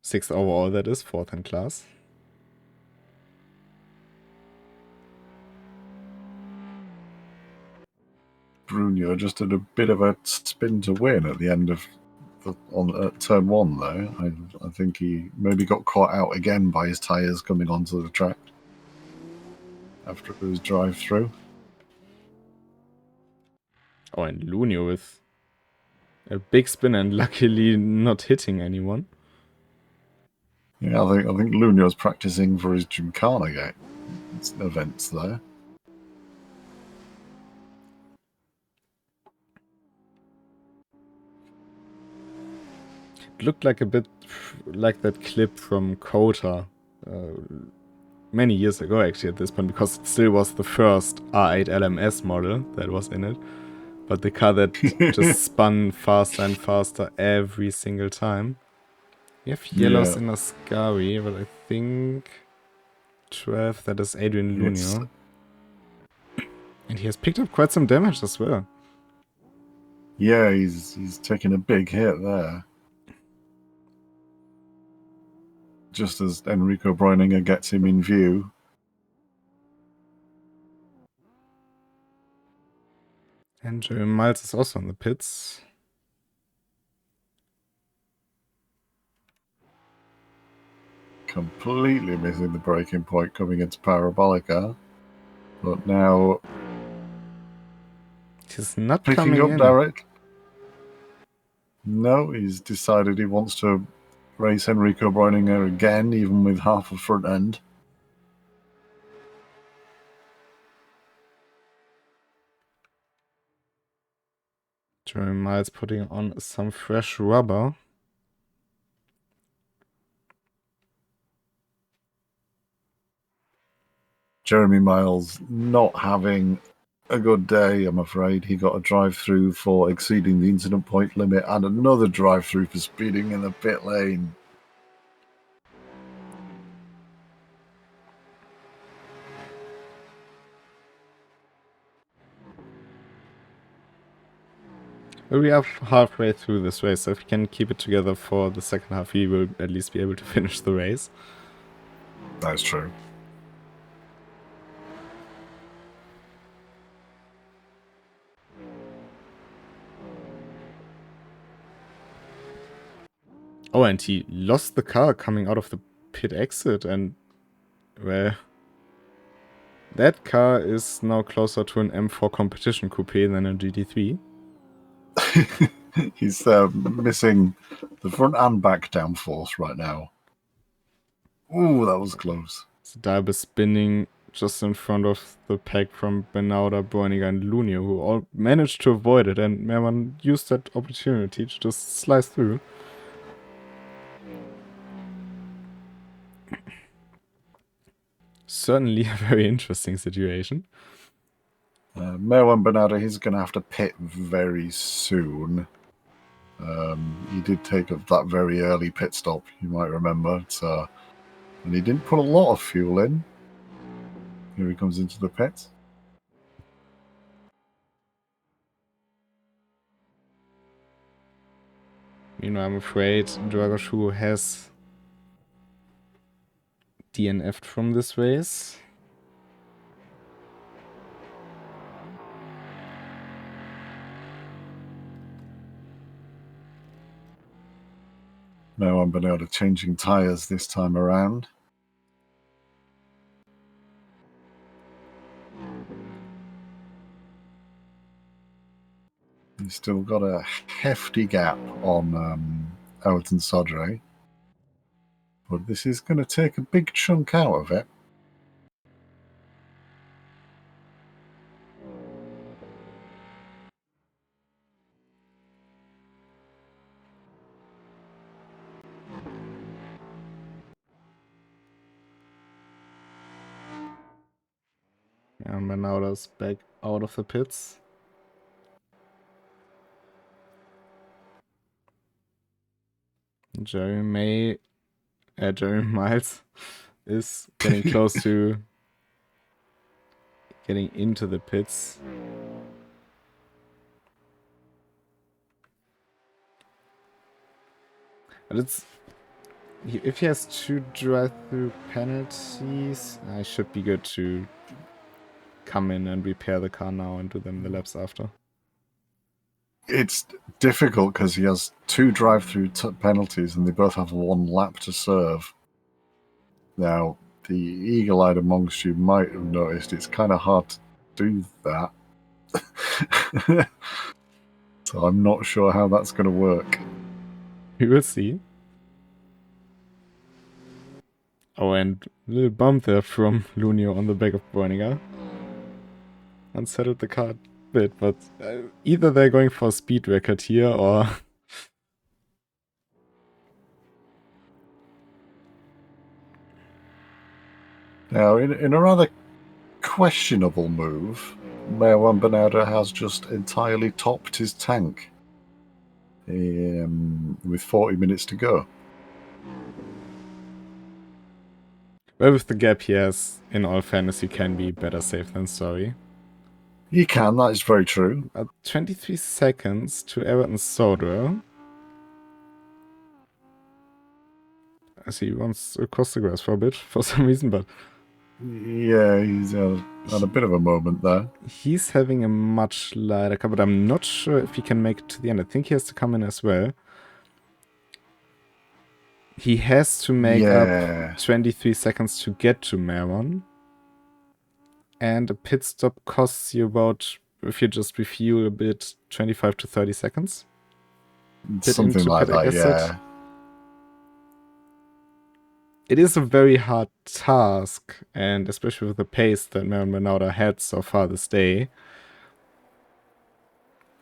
Speaker 1: 6th overall, that is, 4th in class.
Speaker 2: Brunio just did a bit of a spin to win at the end of turn 1 there. I think he maybe got caught out again by his tyres coming onto the track after his drive through.
Speaker 1: Oh, and Lunio with a big spin and luckily not hitting anyone.
Speaker 2: Yeah, I think Lunio's practicing for his Gymkhana events there.
Speaker 1: It looked like a bit like that clip from Kota many years ago, actually, at this point, because it still was the first R8 LMS model that was in it. But the car that just spun faster and faster every single time. We have yellows in Ascari, but I think 12, that is Adrian Lunio. And he has picked up quite some damage as well.
Speaker 2: Yeah, he's taking a big hit there. Just as Enrico Breininger gets him in view.
Speaker 1: And Jeremy Miles is also in the pits.
Speaker 2: Completely missing the braking point coming into Parabolica. But now
Speaker 1: he's not
Speaker 2: picking
Speaker 1: coming
Speaker 2: up
Speaker 1: in.
Speaker 2: Derek. No, he's decided he wants to race Enrico Breininger again, even with half a front end.
Speaker 1: Jeremy Miles putting on some fresh rubber.
Speaker 2: Jeremy Miles not having a good day, I'm afraid. He got a drive-through for exceeding the incident point limit and another drive-through for speeding in the pit lane.
Speaker 1: We are halfway through this race, so if we can keep it together for the second half, we will at least be able to finish the race.
Speaker 2: That's true.
Speaker 1: Oh, and he lost the car coming out of the pit exit, and, well, that car is now closer to an M4 competition coupe than a GT3.
Speaker 2: He's missing the front and back downforce right now. Ooh, that was close.
Speaker 1: Dalbe spinning just in front of the pack from Benauda, Breininger, and Lunio, who all managed to avoid it, and Merman used that opportunity to just slice through. Certainly a very interesting situation.
Speaker 2: Merwan Bernardo, he's going to have to pit very soon. He did take that very early pit stop, you might remember. And he didn't put a lot of fuel in. Here he comes into the pits.
Speaker 1: You know, I'm afraid Dragoshu has DNF'd from this race.
Speaker 2: Merwan Bernardo changing tyres this time around. He's still got a hefty gap on Elton Sodre. But this is going to take a big chunk out of it.
Speaker 1: And Benauda's back out of the pits. Jeremy Miles is getting close to getting into the pits. But if he has 2 drive-through penalties, I should be good to come in and repair the car now and do them the laps after.
Speaker 2: It's difficult because he has 2 drive-through penalties and they both have 1 lap to serve. Now, the eagle-eyed amongst you might have noticed it's kind of hard to do that. So I'm not sure how that's going to work.
Speaker 1: We will see. Oh, and a little bump there from Lunio on the back of Bräuninger. Unsettled the car a bit, but either they're going for a speed record here or...
Speaker 2: Now, in a rather questionable move, Marwan Bernardo has just entirely topped his tank with 40 minutes to go.
Speaker 1: Well, with the gap he has, in all fairness, you can be better safe than sorry.
Speaker 2: You can, that is very true.
Speaker 1: 23 seconds to Everton Soder. I see he wants to cross the grass for a bit, for some reason, but...
Speaker 2: Yeah, he's had a bit of a moment there.
Speaker 1: He's having a much lighter car, but I'm not sure if he can make it to the end. I think he has to come in as well. He has to make up 23 seconds to get to Marwan. And a pit stop costs you about, if you just refuel a bit, 25 to 30 seconds.
Speaker 2: Something like that, yeah.
Speaker 1: It is a very hard task, and especially with the pace that Marwan Bernardo had so far this day.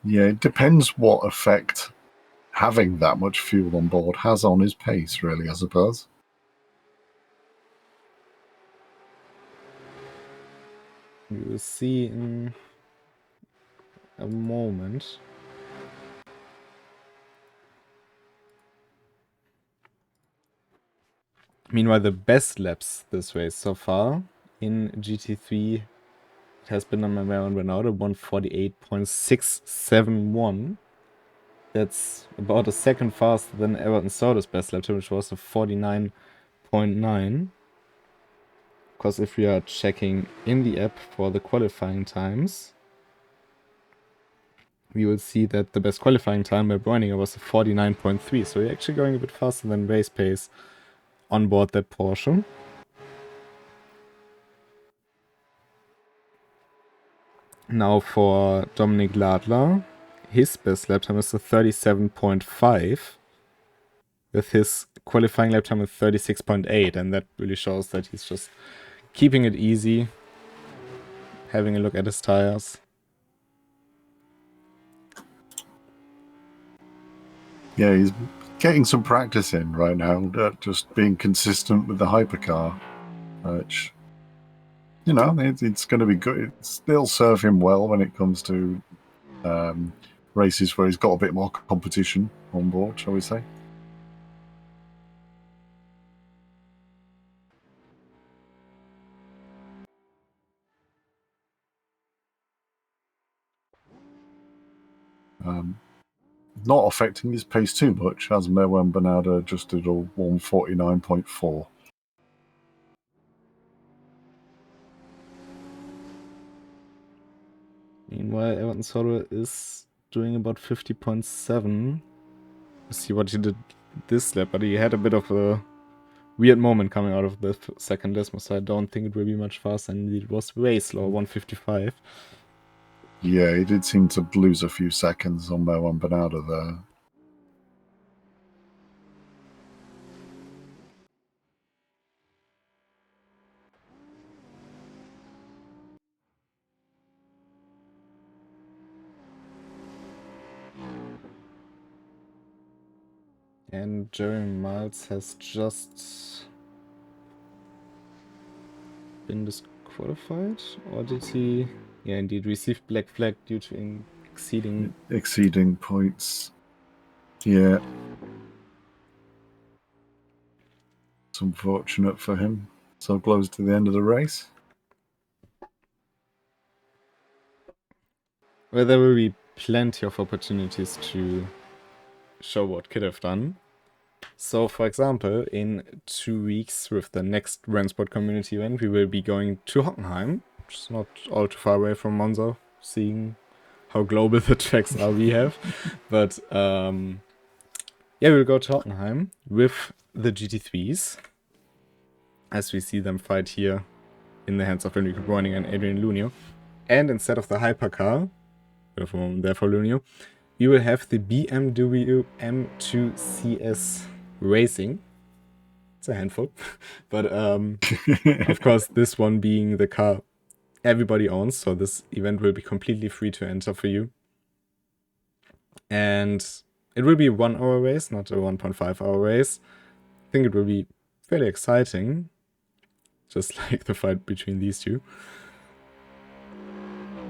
Speaker 2: Yeah, it depends what effect having that much fuel on board has on his pace, really, I suppose.
Speaker 1: We will see in a moment. Meanwhile, the best laps this race so far in GT3, it has been on my Marwan Bernardo, 148.671. That's about a second faster than Everton Soder's best lap time, which was a 49.9. Because if we are checking in the app for the qualifying times, we will see that the best qualifying time by Bräuninger was a 49.3. So we're actually going a bit faster than race pace on board that Porsche. Now for Dominik Ladler, his best lap time is a 37.5, with his qualifying lap time of 36.8, and that really shows that he's just keeping it easy, having a look at his tires.
Speaker 2: Yeah, he's getting some practice in right now, just being consistent with the hypercar, which, you know, it's going to be good. It'll serve him well when it comes to races where he's got a bit more competition on board, shall we say. Not affecting his pace too much, as Marwan Bernardo just did a 149.4.
Speaker 1: Meanwhile, Everton Soder is doing about 50.7. Let's see what he did this lap, but he had a bit of a weird moment coming out of the second Desmo, so I don't think it will be much faster, and it was way slow, 155.
Speaker 2: Yeah, he did seem to lose a few seconds on Marwan Bernardo there.
Speaker 1: And Jeremy Miles has just been disqualified, or did he? Yeah, indeed, received black flag due to exceeding
Speaker 2: points. Yeah, it's unfortunate for him. So close to the end of the race.
Speaker 1: Well, there will be plenty of opportunities to show what could have done. So, for example, in 2 weeks with the next RENNSPORT community event, we will be going to Hockenheim, which is not all too far away from Monza, seeing how global the tracks are we have. But yeah, we'll go to Hockenheim with the GT3s, as we see them fight here in the hands of Enrico Bräuninger and Adrian Lunio. And instead of the Hypercar, therefore Lunio, we will have the BMW M2 CS Racing. It's a handful. But of course, this one being the car everybody owns, so this event will be completely free to enter for you. And it will be a 1 hour race, not a 1.5 hour race. I think it will be fairly exciting, just like the fight between these two.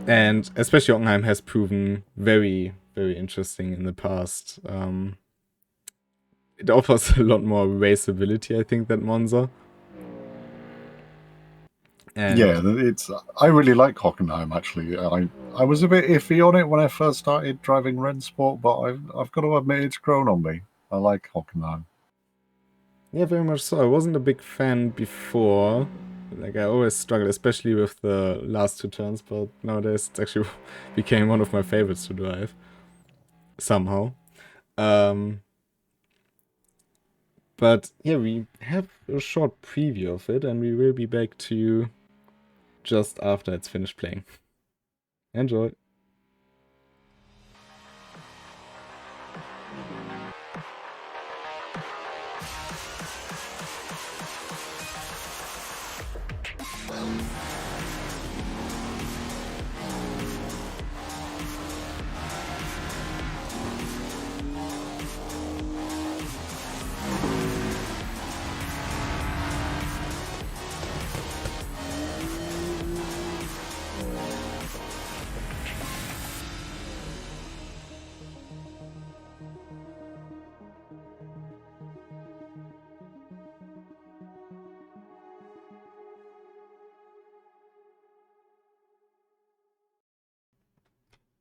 Speaker 1: And especially Hockenheim has proven very, very interesting in the past. It offers a lot more raceability, I think, than Monza. And
Speaker 2: yeah, I really like Hockenheim, actually. I was a bit iffy on it when I first started driving RENNSPORT, but I've got to admit it's grown on me. I like Hockenheim.
Speaker 1: Yeah, very much so. I wasn't a big fan before. Like, I always struggled, especially with the last two turns, but nowadays it's actually became one of my favorites to drive. Somehow. But yeah, we have a short preview of it, and we will be back to you just after it's finished playing. Enjoy.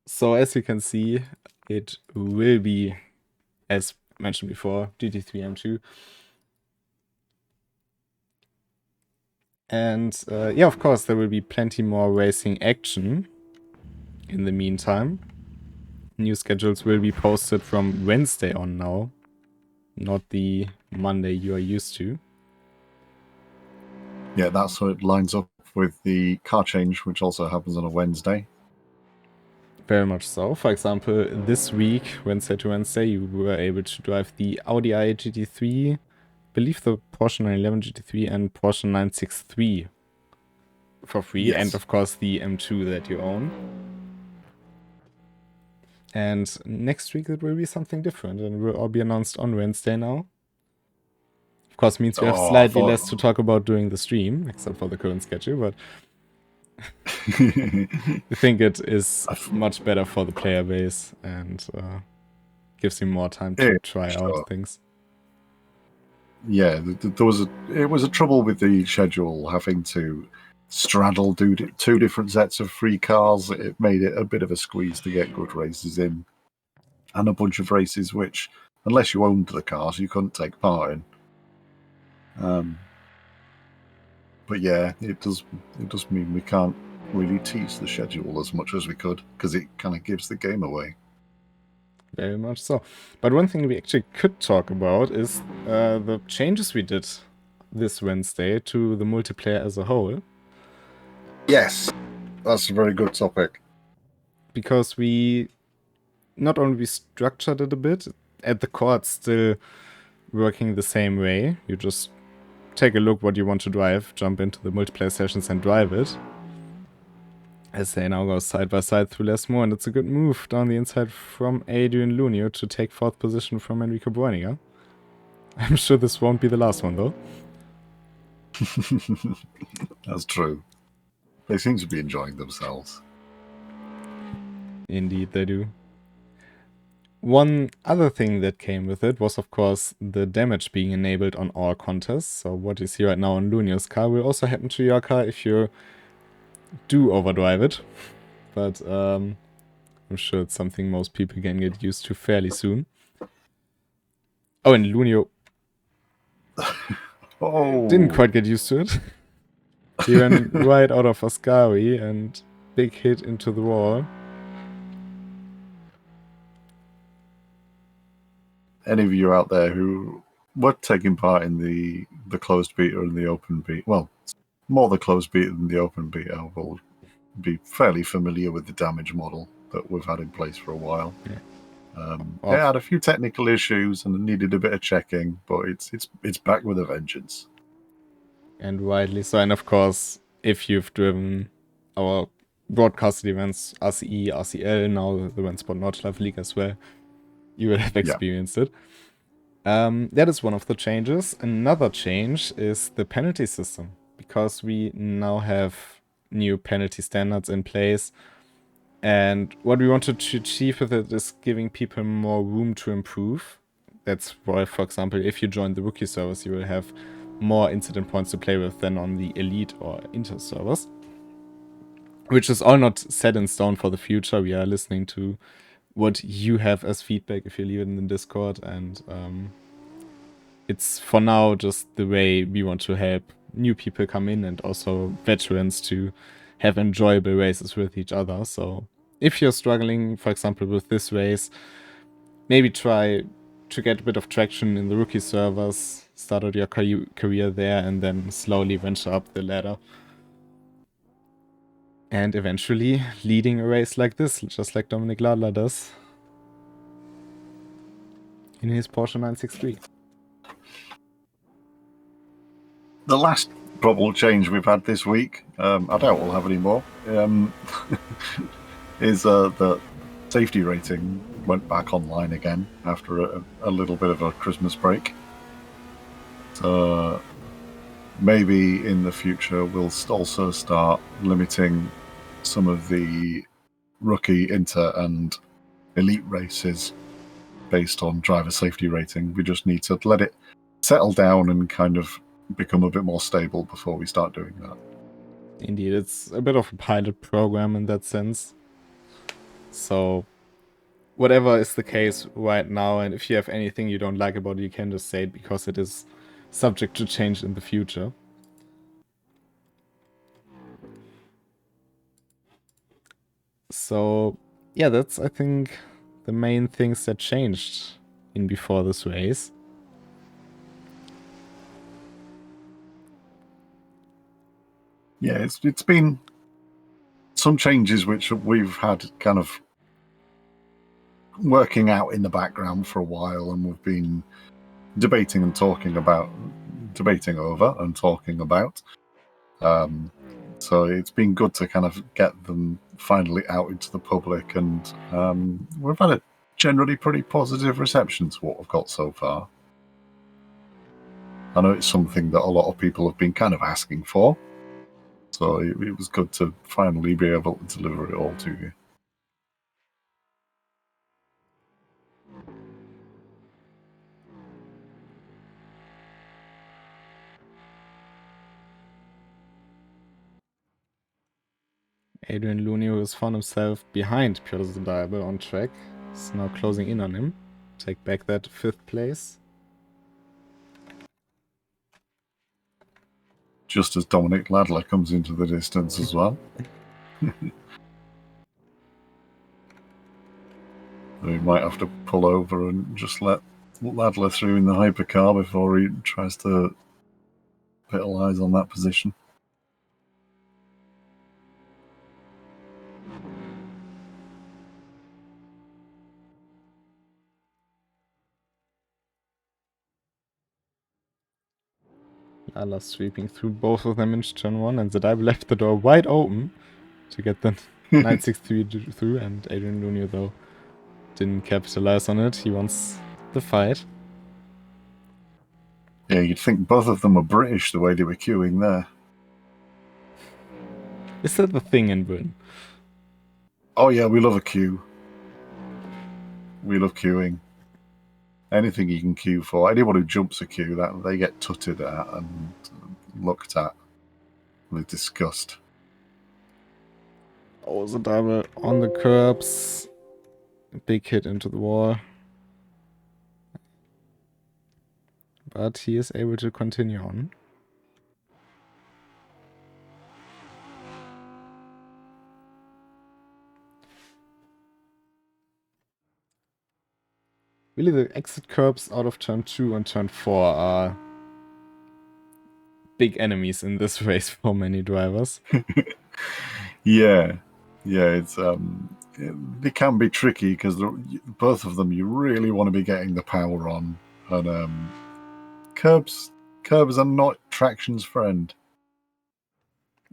Speaker 1: So as you can see, it will be, as mentioned before, GT3 M2. And yeah, of course, there will be plenty more racing action in the meantime. New schedules will be posted from Wednesday on now, not the Monday you are used to.
Speaker 2: Yeah, that's how it lines up with the car change, which also happens on a Wednesday.
Speaker 1: Very much so. For example, this week, Wednesday to Wednesday, you were able to drive the Audi i GT3, I believe the Porsche 911 GT3 and Porsche 963 for free,
Speaker 2: Yes.
Speaker 1: and of course the M2 that you own. And next week it will be something different, and will all be announced on Wednesday now. Of course, means we have slightly less to talk about during the stream, except for the current schedule, but I think it is much better for the player base and gives you more time to try out things.
Speaker 2: Yeah, it was a trouble with the schedule, having to straddle two different sets of free cars. It made it a bit of a squeeze to get good races in, and a bunch of races which, unless you owned the cars, you couldn't take part in. But yeah, it does mean we can't really tease the schedule as much as we could, because it kind of gives the game away.
Speaker 1: Very much so. But one thing we actually could talk about is the changes we did this Wednesday to the multiplayer as a whole.
Speaker 2: Yes, that's a very good topic.
Speaker 1: Because we not only structured it a bit, at the core it's still working the same way. You just take a look what you want to drive, jump into the multiplayer sessions and drive it. As they now go side by side through Lesmo, and it's a good move down the inside from Adrian Lunio to take 4th position from Enrico Bräuninger. I'm sure this won't be the last one, though.
Speaker 2: That's true. They seem to be enjoying themselves.
Speaker 1: Indeed, they do. One other thing that came with it was, of course, the damage being enabled on all contests. So what you see right now on Lunio's car will also happen to your car if you do overdrive it. But I'm sure it's something most people can get used to fairly soon. Oh, and Lunio didn't quite get used to it. He went right out of Ascari and big hit into the wall.
Speaker 2: any of you out there who were taking part in the closed beta and the open beta, well, more the closed beta than the open beta, will be fairly familiar with the damage model that we've had in place for a while.
Speaker 1: Yeah.
Speaker 2: It had a few technical issues and needed a bit of checking, but it's back with a vengeance.
Speaker 1: And widely so. And of course, if you've driven our broadcasted events, RCE, RCL, now the RENNSPORT Nordschleife League as well, you will have experienced it. That is one of the changes. Another change is the penalty system, because we now have new penalty standards in place. And what we wanted to achieve with it is giving people more room to improve. That's why, for example, if you join the rookie servers, you will have more incident points to play with than on the elite or inter servers. Which is all not set in stone for the future. We are listening to what you have as feedback if you leave it in the Discord. And it's for now just the way we want to help new people come in and also veterans to have enjoyable races with each other. So if you're struggling, for example, with this race, maybe try to get a bit of traction in the rookie servers, start out your career there, and then slowly venture up the ladder. And eventually leading a race like this, just like Dominik Ladler does in his Porsche 963.
Speaker 2: The last probable change we've had this week, I doubt we'll have any more, is the safety rating went back online again after a little bit of a Christmas break. So maybe in the future we'll also start limiting some of the rookie, inter, and elite races based on driver safety rating. We just need to let it settle down and kind of become a bit more stable before we start doing that.
Speaker 1: Indeed, it's a bit of a pilot program in that sense. So whatever is the case right now, and if you have anything you don't like about it, you can just say it, because it is subject to change in the future. So yeah, that's, I think, the main things that changed in before this race.
Speaker 2: Yeah, it's been some changes which we've had kind of working out in the background for a while, and we've been debating over and talking about. So it's been good to kind of get them finally out into the public, and we've had a generally pretty positive reception to what we've got so far. I know it's something that a lot of people have been kind of asking for, so it was good to finally be able to deliver it all to you.
Speaker 1: Adrian Looney, who has found himself behind Piotr Zdajbel on track, is now closing in on him. Take back that 5th place.
Speaker 2: Just as Dominik Ladler comes into the distance as well. We might have to pull over and just let Ladler through in the hypercar before he tries to capitalize on that position.
Speaker 1: Lala sweeping through both of them into turn 1, and Zdajbel left the door wide open to get the 963 through, and Adrian Looney, though, didn't capitalize on it. He wants the fight.
Speaker 2: Yeah, you'd think both of them were British the way they were queuing there.
Speaker 1: Is that the thing in Britain?
Speaker 2: Oh yeah, we love a queue. We love queuing. Anything you can queue for. Anyone who jumps a queue, that they get tutted at and looked at with disgust.
Speaker 1: Oh, Zdajbel on the curbs. Big hit into the wall. But he is able to continue on. Really, the exit curbs out of turn 2 and turn 4 are big enemies in this race for many drivers.
Speaker 2: Yeah, it's they can be tricky because both of them you really want to be getting the power on, and curbs are not traction's friend.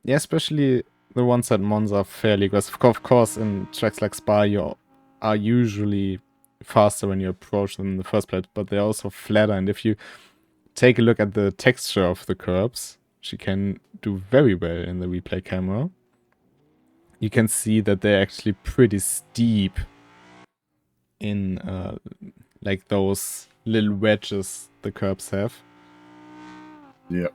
Speaker 1: Yeah, especially the ones at Monza are fairly aggressive. Of course, in tracks like Spa, you are usually faster when you approach them in the first place, but they're also flatter. And if you take a look at the texture of the curbs, which you can do very well in the replay camera, you can see that they're actually pretty steep in like those little wedges the curbs have.
Speaker 2: Yeah.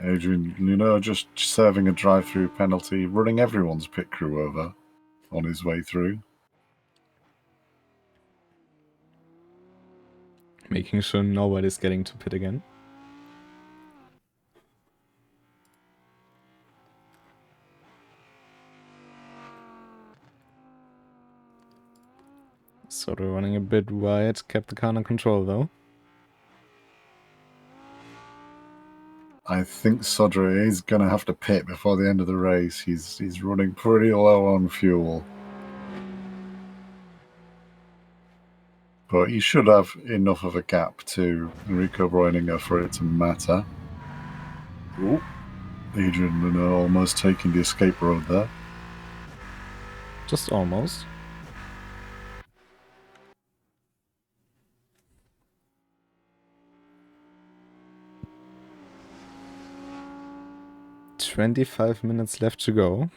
Speaker 2: Adrian Luneau just serving a drive-through penalty, running everyone's pit crew over on his way through.
Speaker 1: Making sure nobody's getting to pit again. Sort of running a bit wide, kept the car under control though.
Speaker 2: I think Sodra is going to have to pit before the end of the race. He's running pretty low on fuel. But he should have enough of a gap to Enrico Breuninger for it to matter. Ooh. Adrian Luneau almost taking the escape road there.
Speaker 1: Just almost. "25 minutes left to go."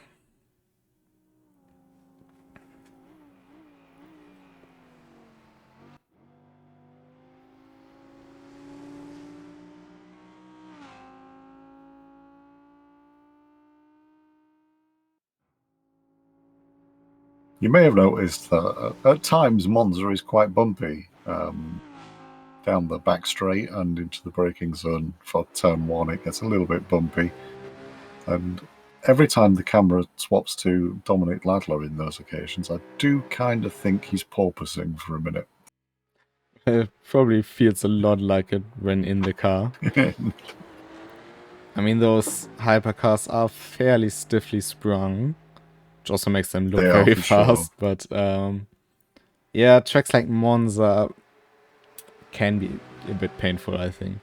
Speaker 2: You may have noticed that at times Monza is quite bumpy down the back straight and into the braking zone for turn 1. It gets a little bit bumpy. And every time the camera swaps to Dominic Ladler in those occasions, I do kind of think he's porpoising for a minute.
Speaker 1: It probably feels a lot like it when in the car. I mean, those hypercars are fairly stiffly sprung, which also makes them look very fast. Sure. But yeah, tracks like Monza can be a bit painful, I think.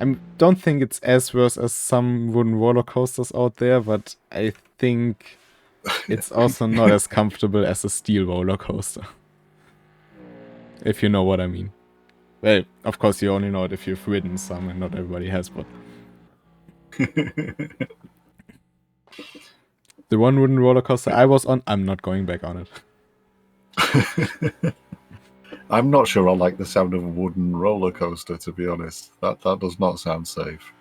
Speaker 1: I don't think it's as worse as some wooden roller coasters out there, but I think it's also not as comfortable as a steel roller coaster. If you know what I mean. Well, of course you only know it if you've ridden some, and not everybody has, but... The one wooden roller coaster I was on, I'm not going back on
Speaker 2: it. I'm not sure I like the sound of a wooden roller coaster, to be honest. That does not sound safe.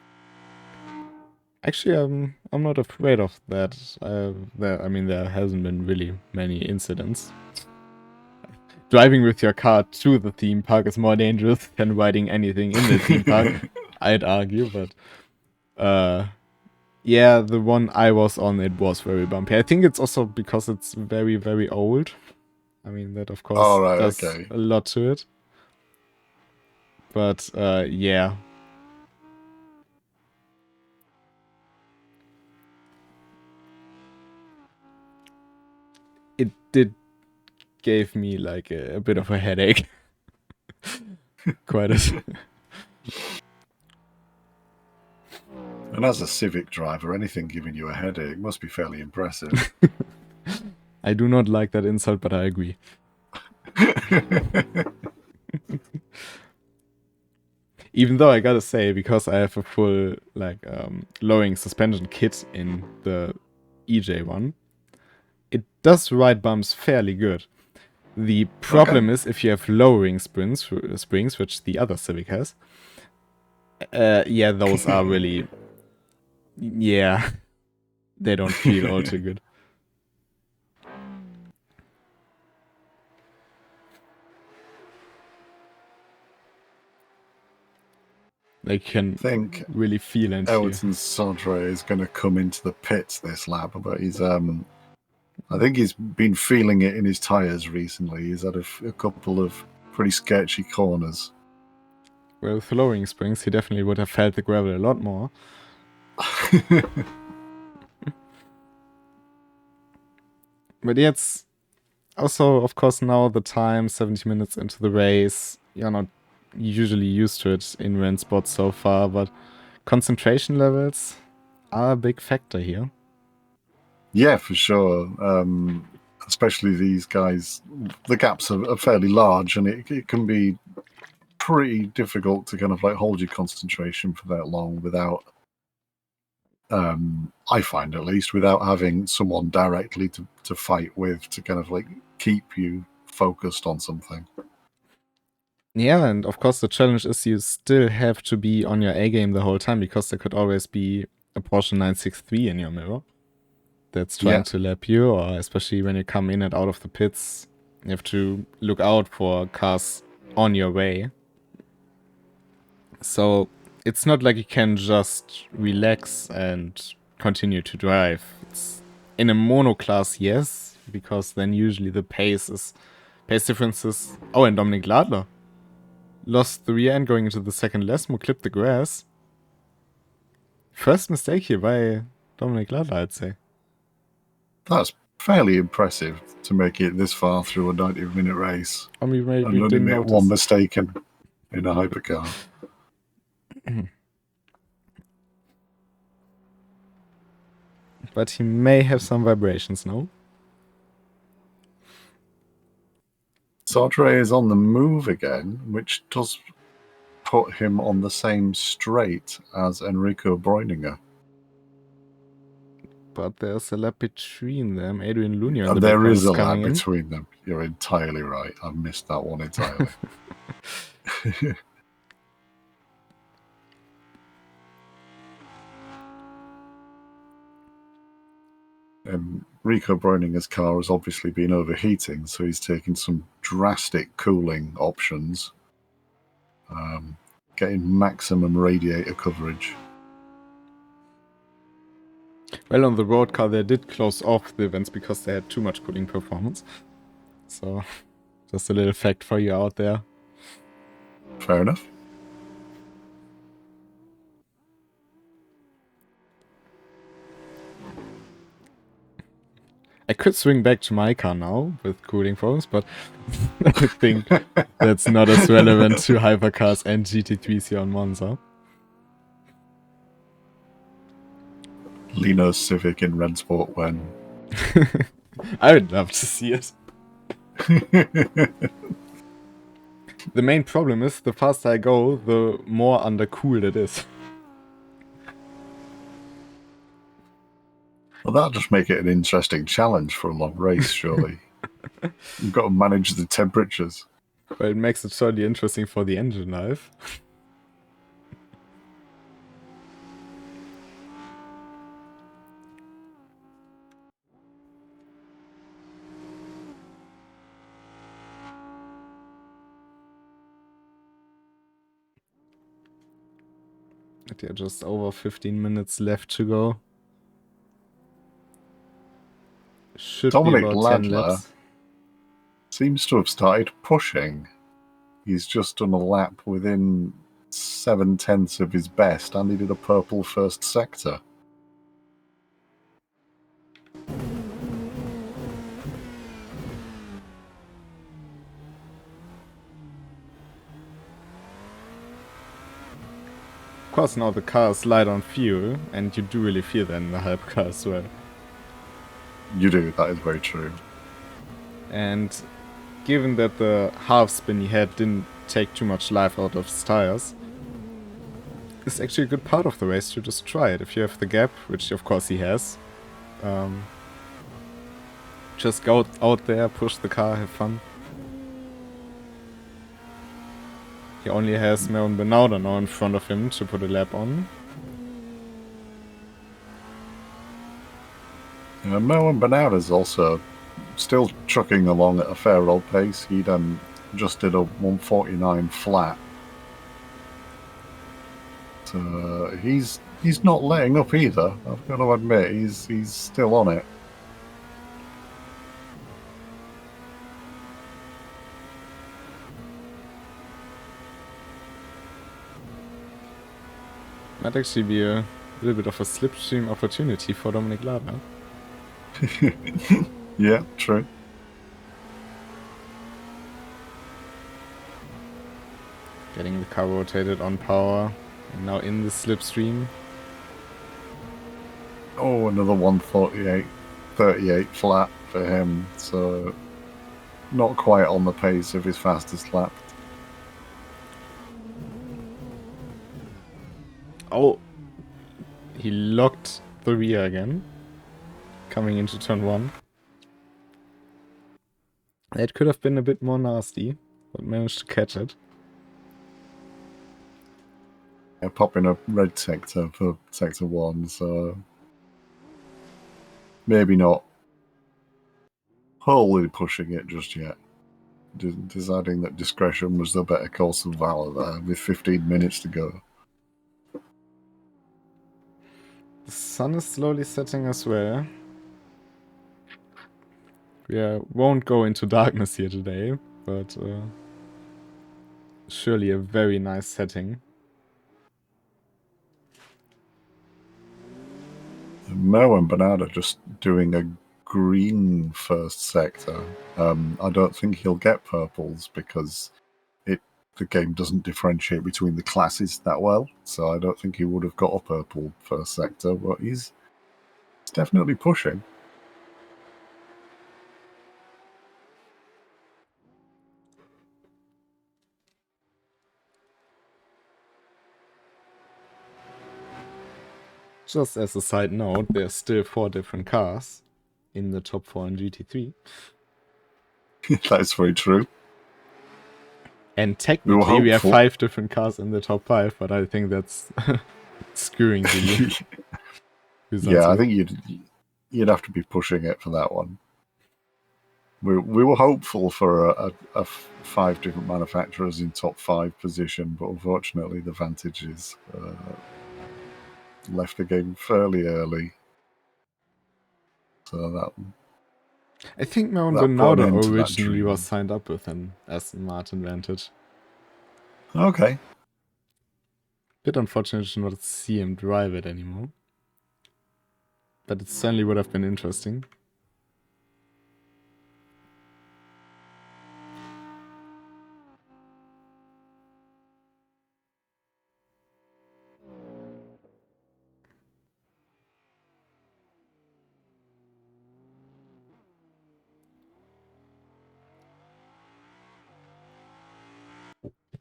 Speaker 1: Actually, I'm not afraid of that. I mean, there hasn't been really many incidents. Driving with your car to the theme park is more dangerous than riding anything in the theme park, I'd argue, but yeah, the one I was on, it was very bumpy. I think it's also because it's very, very old. I mean, that of course does a lot to it. But yeah. It did give me like a bit of a headache. Quite a...
Speaker 2: And as a Civic driver, anything giving you a headache must be fairly impressive.
Speaker 1: I do not like that insult, but I agree. Even though I gotta say, because I have a full like lowering suspension kit in the EJ one, it does ride bumps fairly good. The problem is if you have lowering springs, which the other Civic has, yeah, those are really, yeah, they don't feel all too good. They can really feel and
Speaker 2: Elton Sodre is going to come into the pits this lap, but he's I think he's been feeling it in his tyres recently. He's had a couple of pretty sketchy corners.
Speaker 1: Well, with lowering springs, he definitely would have felt the gravel a lot more. But yeah, it's also, of course, now the time, 70 minutes into the race. You're not usually used to it in RENNSPORTs so far, but concentration levels are a big factor here.
Speaker 2: Yeah, for sure. Especially these guys, the gaps are fairly large, and it can be pretty difficult to kind of like hold your concentration for that long without, I find at least, without having someone directly to fight with to kind of like keep you focused on something.
Speaker 1: Yeah, and of course the challenge is you still have to be on your A game the whole time, because there could always be a Porsche 963 in your mirror that's trying to lap you, or especially when you come in and out of the pits, you have to look out for cars on your way. So it's not like you can just relax and continue to drive. It's in a mono class, yes, because then usually the pace differences. Oh, and Dominic Ladler lost the rear end going into the second Lesmo, clipped the grass. First mistake here by Dominic Ladler, I'd say.
Speaker 2: That's fairly impressive to make it this far through a 90-minute race.
Speaker 1: I mean, maybe
Speaker 2: and only
Speaker 1: didn't
Speaker 2: make
Speaker 1: notice.
Speaker 2: one mistake in a hypercar.
Speaker 1: But he may have some vibrations now.
Speaker 2: Sartre is on the move again, which does put him on the same straight as Enrico Breuninger.
Speaker 1: But there's a lap between them. Adrian Lunio in the
Speaker 2: There
Speaker 1: background
Speaker 2: is a lap
Speaker 1: coming
Speaker 2: between them. You're entirely right. I missed that one entirely. Enrico Breuninger's car has obviously been overheating, so he's taken some drastic cooling options, getting maximum radiator coverage.
Speaker 1: Well, on the road car, they did close off the vents because they had too much cooling performance. So, just a little fact for you out there.
Speaker 2: Fair enough.
Speaker 1: I could swing back to my car now with cooling problems, but I think that's not as relevant to hypercars and GT3s here on Monza.
Speaker 2: Lino's Civic in RENNSPORT when?
Speaker 1: I would love to see it. The main problem is, the faster I go, the more undercooled it is.
Speaker 2: Well, that'll just make it an interesting challenge for a long race, surely. You've got to manage the temperatures.
Speaker 1: But it makes it certainly interesting for the engine life. But yeah, just over 15 minutes left to go. Should
Speaker 2: Dominic
Speaker 1: be about 10
Speaker 2: Ladler
Speaker 1: laps.
Speaker 2: seems to have started pushing. He's just done a lap within 7/10 of his best, and he did a purple first sector.
Speaker 1: Of course, now the car is light on fuel, and you do really feel that in the hypercar as well.
Speaker 2: You do, that is very true.
Speaker 1: And given that the half spin he had didn't take too much life out of his tires, it's actually a good part of the race to just try it. If you have the gap, which of course he has, just go out there, push the car, have fun. He only has Meron Benauda now in front of him to put a lap on.
Speaker 2: Merwin Bernarda's also still trucking along at a fair old pace. He just did a 149 flat. So he's not letting up either. I've got to admit, he's still on it.
Speaker 1: Might actually be a little bit of a slipstream opportunity for Dominik Ladner.
Speaker 2: Yeah, true.
Speaker 1: Getting the car rotated on power, and now in the slipstream.
Speaker 2: Oh, another 1:38 flat for him, so not quite on the pace of his fastest lap.
Speaker 1: Oh, he locked the rear again, coming into turn 1. It could have been a bit more nasty, but managed to catch it.
Speaker 2: Yeah, popping a red sector for sector 1, so maybe not wholly pushing it just yet. Deciding that discretion was the better course of valor there with 15 minutes to go.
Speaker 1: The sun is slowly setting as well. We won't go into darkness here today, but surely a very nice setting.
Speaker 2: Mo and Bernardo just doing a green first sector. I don't think he'll get purples because the game doesn't differentiate between the classes that well, so I don't think he would have got a purple first sector, but he's definitely pushing.
Speaker 1: Just as a side note, there's still 4 different cars in the top 4 in GT3.
Speaker 2: That's very true.
Speaker 1: And technically we have
Speaker 2: hopeful.
Speaker 1: 5 different cars in the top 5, but I think that's skewing the results.
Speaker 2: Yeah, I think you'd have to be pushing it for that one. We were hopeful for a 5 different manufacturers in top 5 position, but unfortunately the Vantages left the game fairly early. So that
Speaker 1: I think Mount
Speaker 2: put an
Speaker 1: Bernardo
Speaker 2: end to that
Speaker 1: originally
Speaker 2: dream.
Speaker 1: was signed up with an Aston Martin Vantage.
Speaker 2: Okay.
Speaker 1: Bit unfortunate to not see him drive it anymore. But it certainly would have been interesting.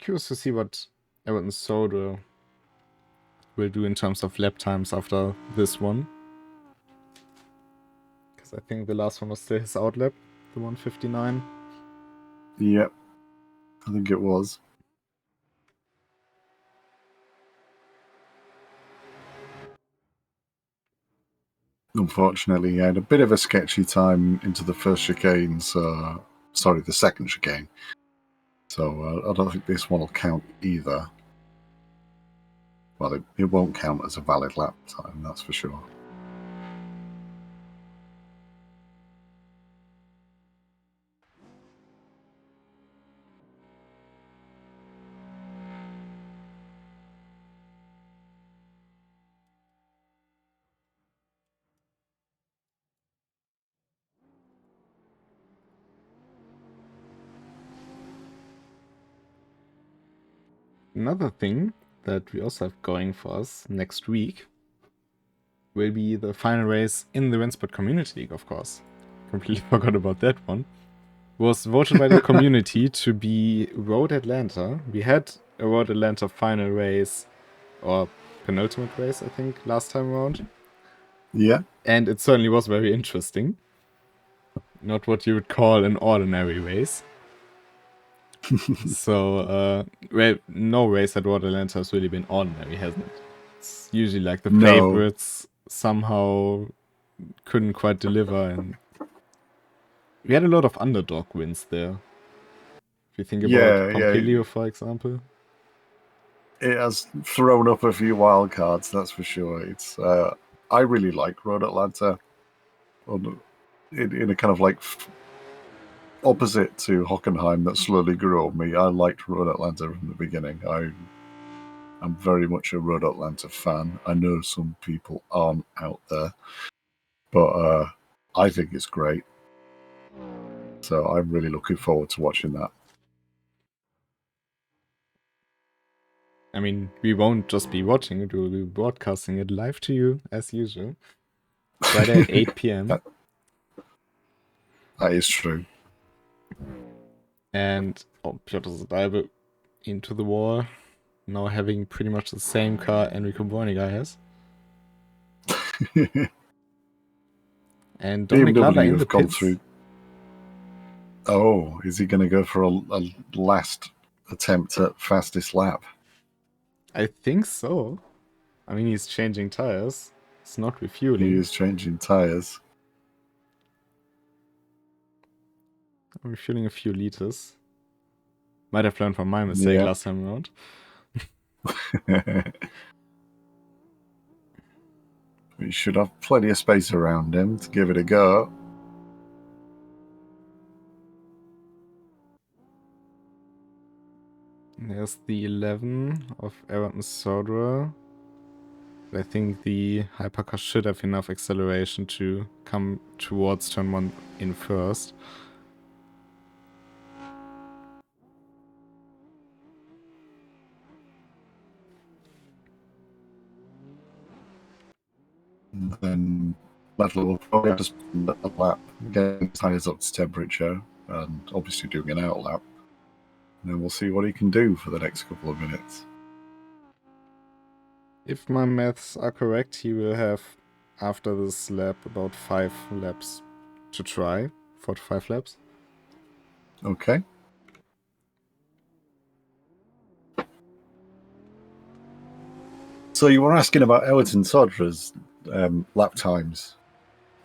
Speaker 1: Curious to see what Everton Soda will do in terms of lap times after this one. Because I think the last one was still his outlap, the 159.
Speaker 2: Yep. I think it was. Unfortunately, he had a bit of a sketchy time into the first chicane, so... Sorry, the second chicane. So I don't think this one will count either. Well, it won't count as a valid lap time, that's for sure.
Speaker 1: Another thing that we also have going for us next week will be the final race in the RENNSPORT Community League, of course. Completely forgot about that one. Was voted by the community to be Road Atlanta. We had a Road Atlanta final race, or penultimate race, I think, last time around.
Speaker 2: Yeah.
Speaker 1: And it certainly was very interesting. Not what you would call an ordinary race. So, well, no race at Road Atlanta has really been ordinary, hasn't it? It's usually like the favorites somehow couldn't quite deliver, and we had a lot of underdog wins there. If you think about Pompilio, for example.
Speaker 2: It has thrown up a few wild cards, that's for sure. It's I really like Road Atlanta. In a kind of like opposite to Hockenheim that slowly grew on me. I liked Road Atlanta from the beginning. I'm very much a Road Atlanta fan. I know some people aren't out there, but I think it's great. So I'm really looking forward to watching that.
Speaker 1: I mean, we won't just be watching it, we'll be broadcasting it live to you as usual. Friday at 8 p.m.
Speaker 2: That is true.
Speaker 1: And Piotr Zadalbe into the wall, now having pretty much the same car Enrico Borniga has. And Dominic Ladler in the
Speaker 2: have gone
Speaker 1: pits.
Speaker 2: through. Oh, is he going to go for a last attempt at fastest lap?
Speaker 1: I think so. I mean, he's changing tires. It's not refueling.
Speaker 2: He is changing tires.
Speaker 1: Refueling a few liters. Might have learned from my mistake last time around.
Speaker 2: We should have plenty of space around him to give it a go.
Speaker 1: There's the 11 of Everton Sodra. I think the Hypercar should have enough acceleration to come towards turn 1 in first.
Speaker 2: And then Ladler will probably just let the lap, getting his tires up to temperature, and obviously doing an out lap. And then we'll see what he can do for the next couple of minutes.
Speaker 1: If my maths are correct, he will have, after this lap, about 5 laps to try. 4 to 5 laps.
Speaker 2: Okay. So you were asking about Everton Sodra's lap times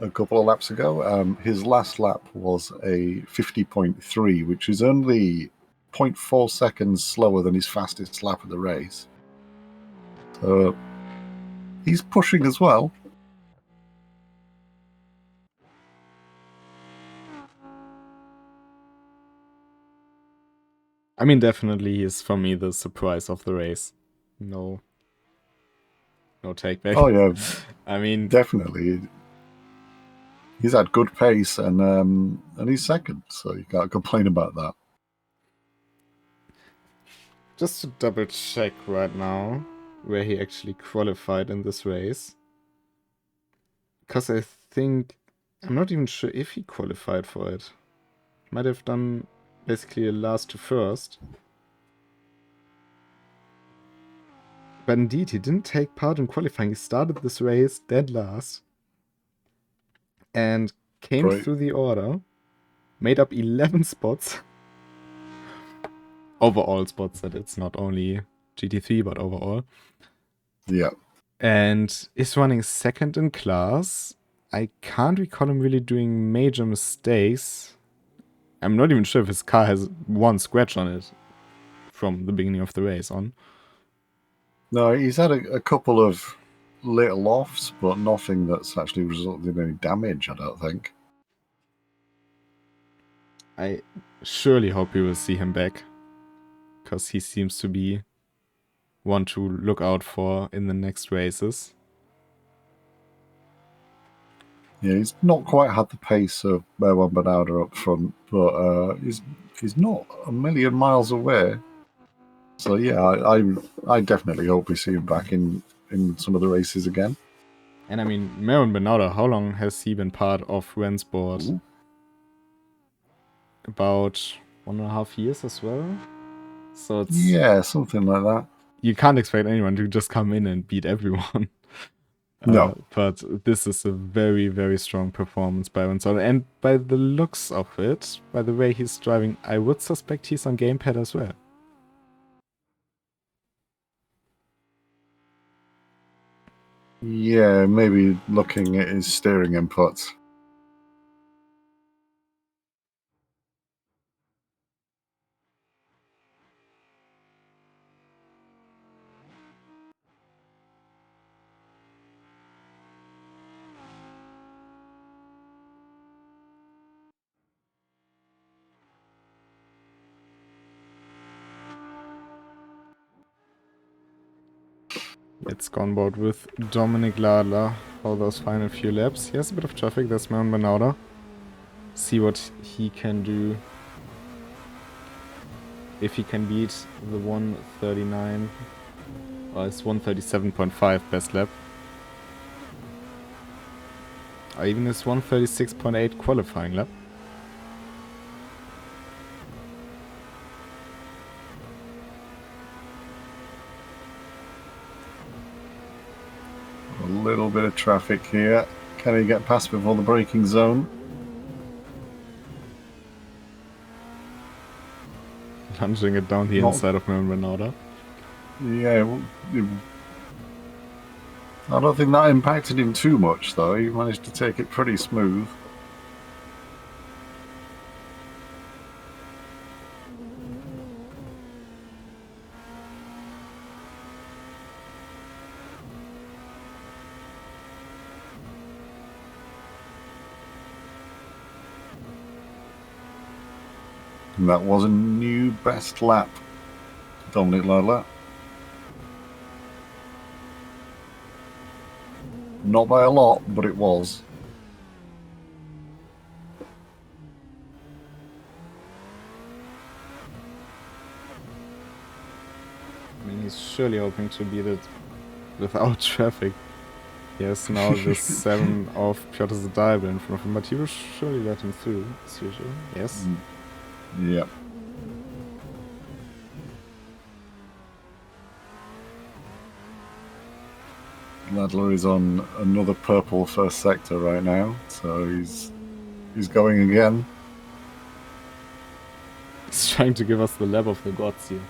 Speaker 2: a couple of laps ago. His last lap was a 50.3, which is only 0.4 seconds slower than his fastest lap of the race. So he's pushing as well.
Speaker 1: I mean, definitely he is, for me, the surprise of the race. No take back.
Speaker 2: Oh yeah,
Speaker 1: I mean,
Speaker 2: definitely. He's had good pace and he's second, so you can't complain about that.
Speaker 1: Just to double check right now where he actually qualified in this race. Because I think, I'm not even sure if he qualified for it. Might have done basically a last to first. But indeed, he didn't take part in qualifying. He started this race dead last. And came through the order. Made up 11 spots. Overall spots, that it's not only GT3, but overall.
Speaker 2: Yeah.
Speaker 1: And is running second in class. I can't recall him really doing major mistakes. I'm not even sure if his car has one scratch on it from the beginning of the race on.
Speaker 2: No, he's had a couple of little offs, but nothing that's actually resulted in any damage, I don't think.
Speaker 1: I surely hope we will see him back, because he seems to be one to look out for in the next races.
Speaker 2: Yeah, he's not quite had the pace of Merwan Bernardo up front, but he's not a million miles away. So yeah, I definitely hope we see him back in some of the races again.
Speaker 1: And I mean, Merwan Bernardo, how long has he been part of RENNSPORT?
Speaker 2: Ooh.
Speaker 1: About 1.5 years as well. So it's,
Speaker 2: yeah, something like that.
Speaker 1: You can't expect anyone to just come in and beat everyone.
Speaker 2: No.
Speaker 1: But this is a very, very strong performance by Rensol. And by the looks of it, by the way he's driving, I would suspect he's on gamepad as well.
Speaker 2: Yeah, maybe looking at his steering inputs.
Speaker 1: Let's go on board with Dominic Ladler for those final few laps. He has a bit of traffic, that's Maron Benauda. See what he can do. If he can beat the 139, or it's 137.5 best lap. Or even his 136.8 qualifying lap.
Speaker 2: A little bit of traffic here. Can he get past before the braking zone?
Speaker 1: Lunging it down the inside of Maron Benauda.
Speaker 2: Yeah, I don't think that impacted him too much, though. He managed to take it pretty smooth. And that was a new best lap, Dominic Ladler. Not by a lot, but it was.
Speaker 1: I mean, he's surely hoping to beat it without traffic. He has now the 7 of Piotr Zadaiba in front of him, but he will surely let him through, as usual. Yes.
Speaker 2: Yep. Ladler is on another purple first sector right now, so he's going again.
Speaker 1: He's trying to give us the lap of the gods here.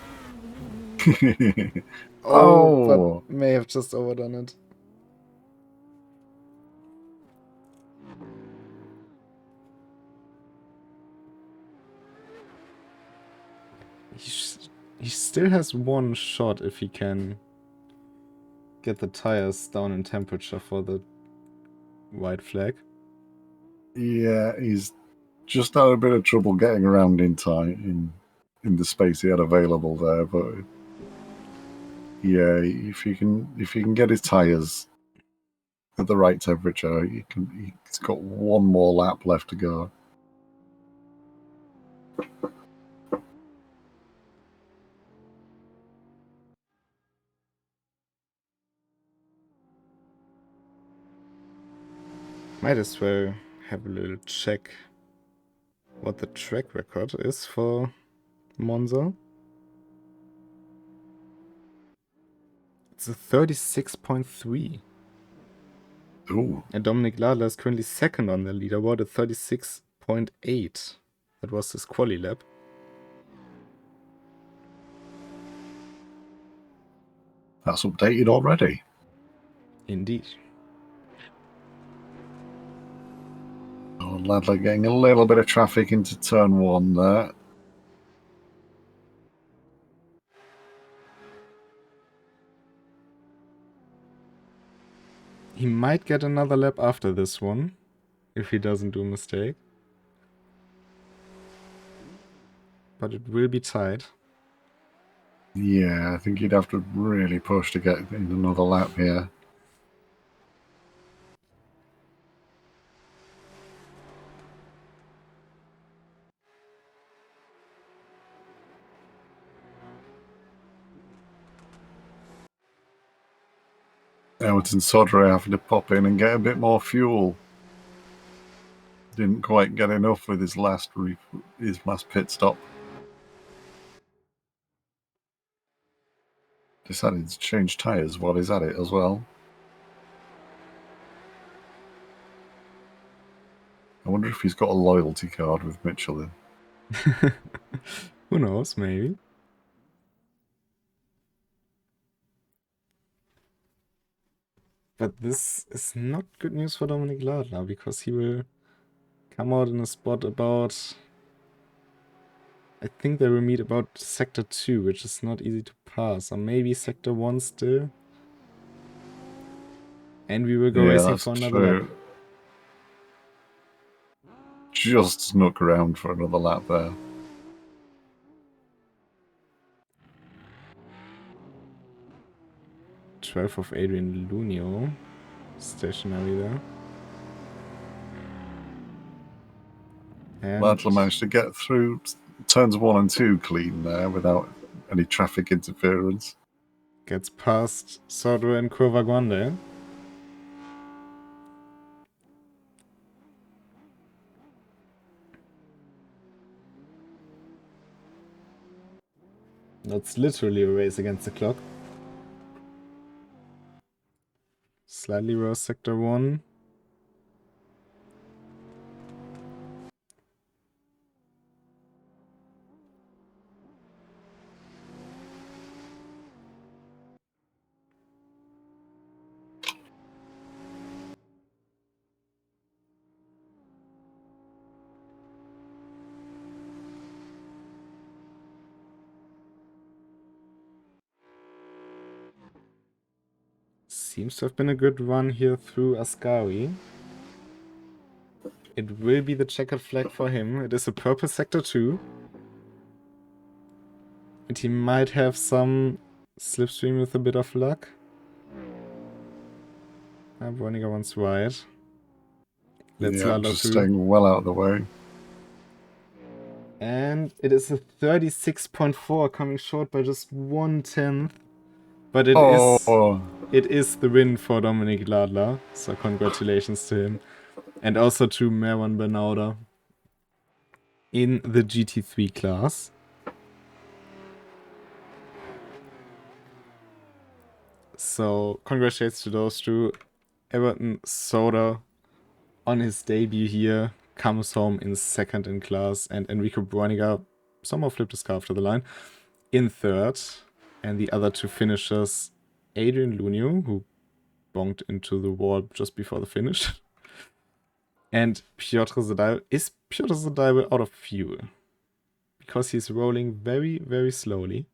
Speaker 2: Oh,
Speaker 1: but may have just overdone it. He still has one shot if he can get the tires down in temperature for the white flag.
Speaker 2: Yeah, he's just had a bit of trouble getting around in time in the space he had available there, but yeah, if he can get his tires at the right temperature, he's got one more lap left to go.
Speaker 1: Might as well have a little check what the track record is for Monza. It's a 36.3.
Speaker 2: Ooh.
Speaker 1: And Dominic Ladler is currently second on the leaderboard at 36.8. That was his quali lap.
Speaker 2: That's updated already.
Speaker 1: Indeed.
Speaker 2: Oh, Ladler getting a little bit of traffic into turn 1 there.
Speaker 1: He might get another lap after this one, if he doesn't do a mistake. But it will be tight.
Speaker 2: Yeah, I think he'd have to really push to get in another lap here. Emerton Sodre having to pop in and get a bit more fuel. Didn't quite get enough with his last pit stop. Decided to change tyres while he's at it as well. I wonder if he's got a loyalty card with Michelin.
Speaker 1: Who knows, maybe. But this is not good news for Dominic Ladler, because he will come out in a spot about... I think they will meet about Sector 2, which is not easy to pass. Or maybe Sector 1 still. And we will go racing for another lap.
Speaker 2: Just snuck around for another lap there.
Speaker 1: 12 of Adrian Lunio. Stationary there. And
Speaker 2: Ladler managed to get through turns 1 and 2 clean there without any traffic interference.
Speaker 1: gets past Sodro and Curva Grande. That's literally a race against the clock. Slightly rose sector 1. Seems to have been a good run here through Ascari. It will be the checkered flag for him. It is a purple sector 2. And he might have some slipstream with a bit of luck. Broniger wants wide. Let's Lala
Speaker 2: just
Speaker 1: through.
Speaker 2: Staying well out of the way.
Speaker 1: And it is a 36.4, coming short by just 1/10. But it is the win for Dominic Ladler. So congratulations to him. And also to Merwan Benauda in the GT3 class. So congratulations to those two. Everton Soda on his debut here comes home in second in class, and Enrico Broniger somehow flipped his car after the line in third. And the other two finishers, Adrian Lunio, who bonked into the wall just before the finish, and Piotr Zadaibe. Is Piotr Zadaibe out of fuel? Because he's rolling very, very slowly.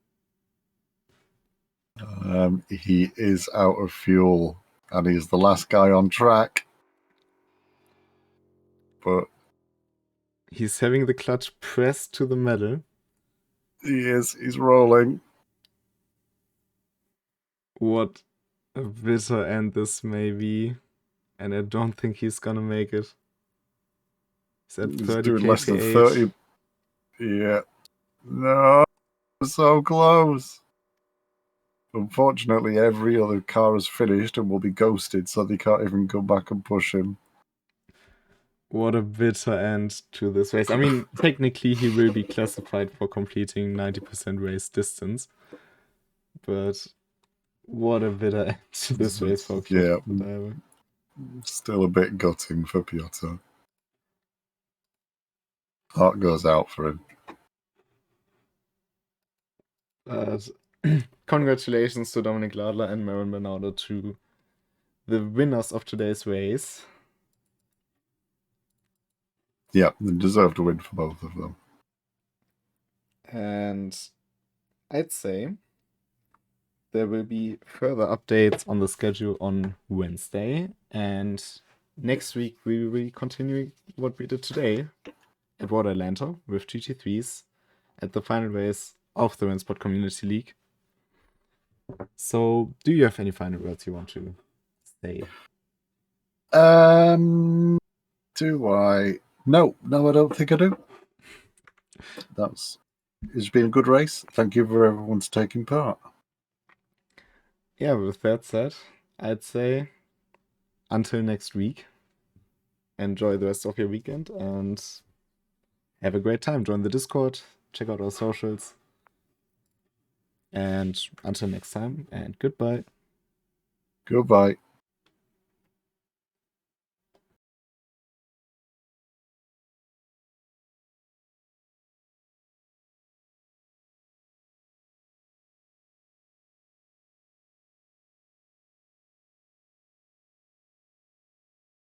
Speaker 2: He is out of fuel, and he's the last guy on track. But
Speaker 1: he's having the clutch pressed to the metal.
Speaker 2: He's rolling.
Speaker 1: What a bitter end this may be. And I don't think he's gonna make it. He's at 30
Speaker 2: doing
Speaker 1: kph.
Speaker 2: Less than 30. Yeah. No, so close. Unfortunately, every other car has finished and will be ghosted, so they can't even go back and push him.
Speaker 1: What a bitter end to this race. I mean, technically he will be classified for completing 90% race distance. But what a bitter end to this race for Piotr.
Speaker 2: Yeah. Still a bit gutting for Piotr. Heart goes out for him.
Speaker 1: But congratulations to Dominic Ladler and Merwan Benauda, to the winners of today's race.
Speaker 2: Yeah, they deserve to win for both of them.
Speaker 1: And I'd say there will be further updates on the schedule on Wednesday. And next week we will be continuing what we did today at Water Atlanta with GT3s at the final race of the RENNSPORT Community League. So, do you have any final words you want to say?
Speaker 2: Do I? No, I don't think I do. It's been a good race. Thank you for everyone's taking part.
Speaker 1: Yeah, with that said, I'd say until next week, enjoy the rest of your weekend and have a great time. Join the Discord, check out our socials. And until next time, and goodbye.
Speaker 2: Goodbye.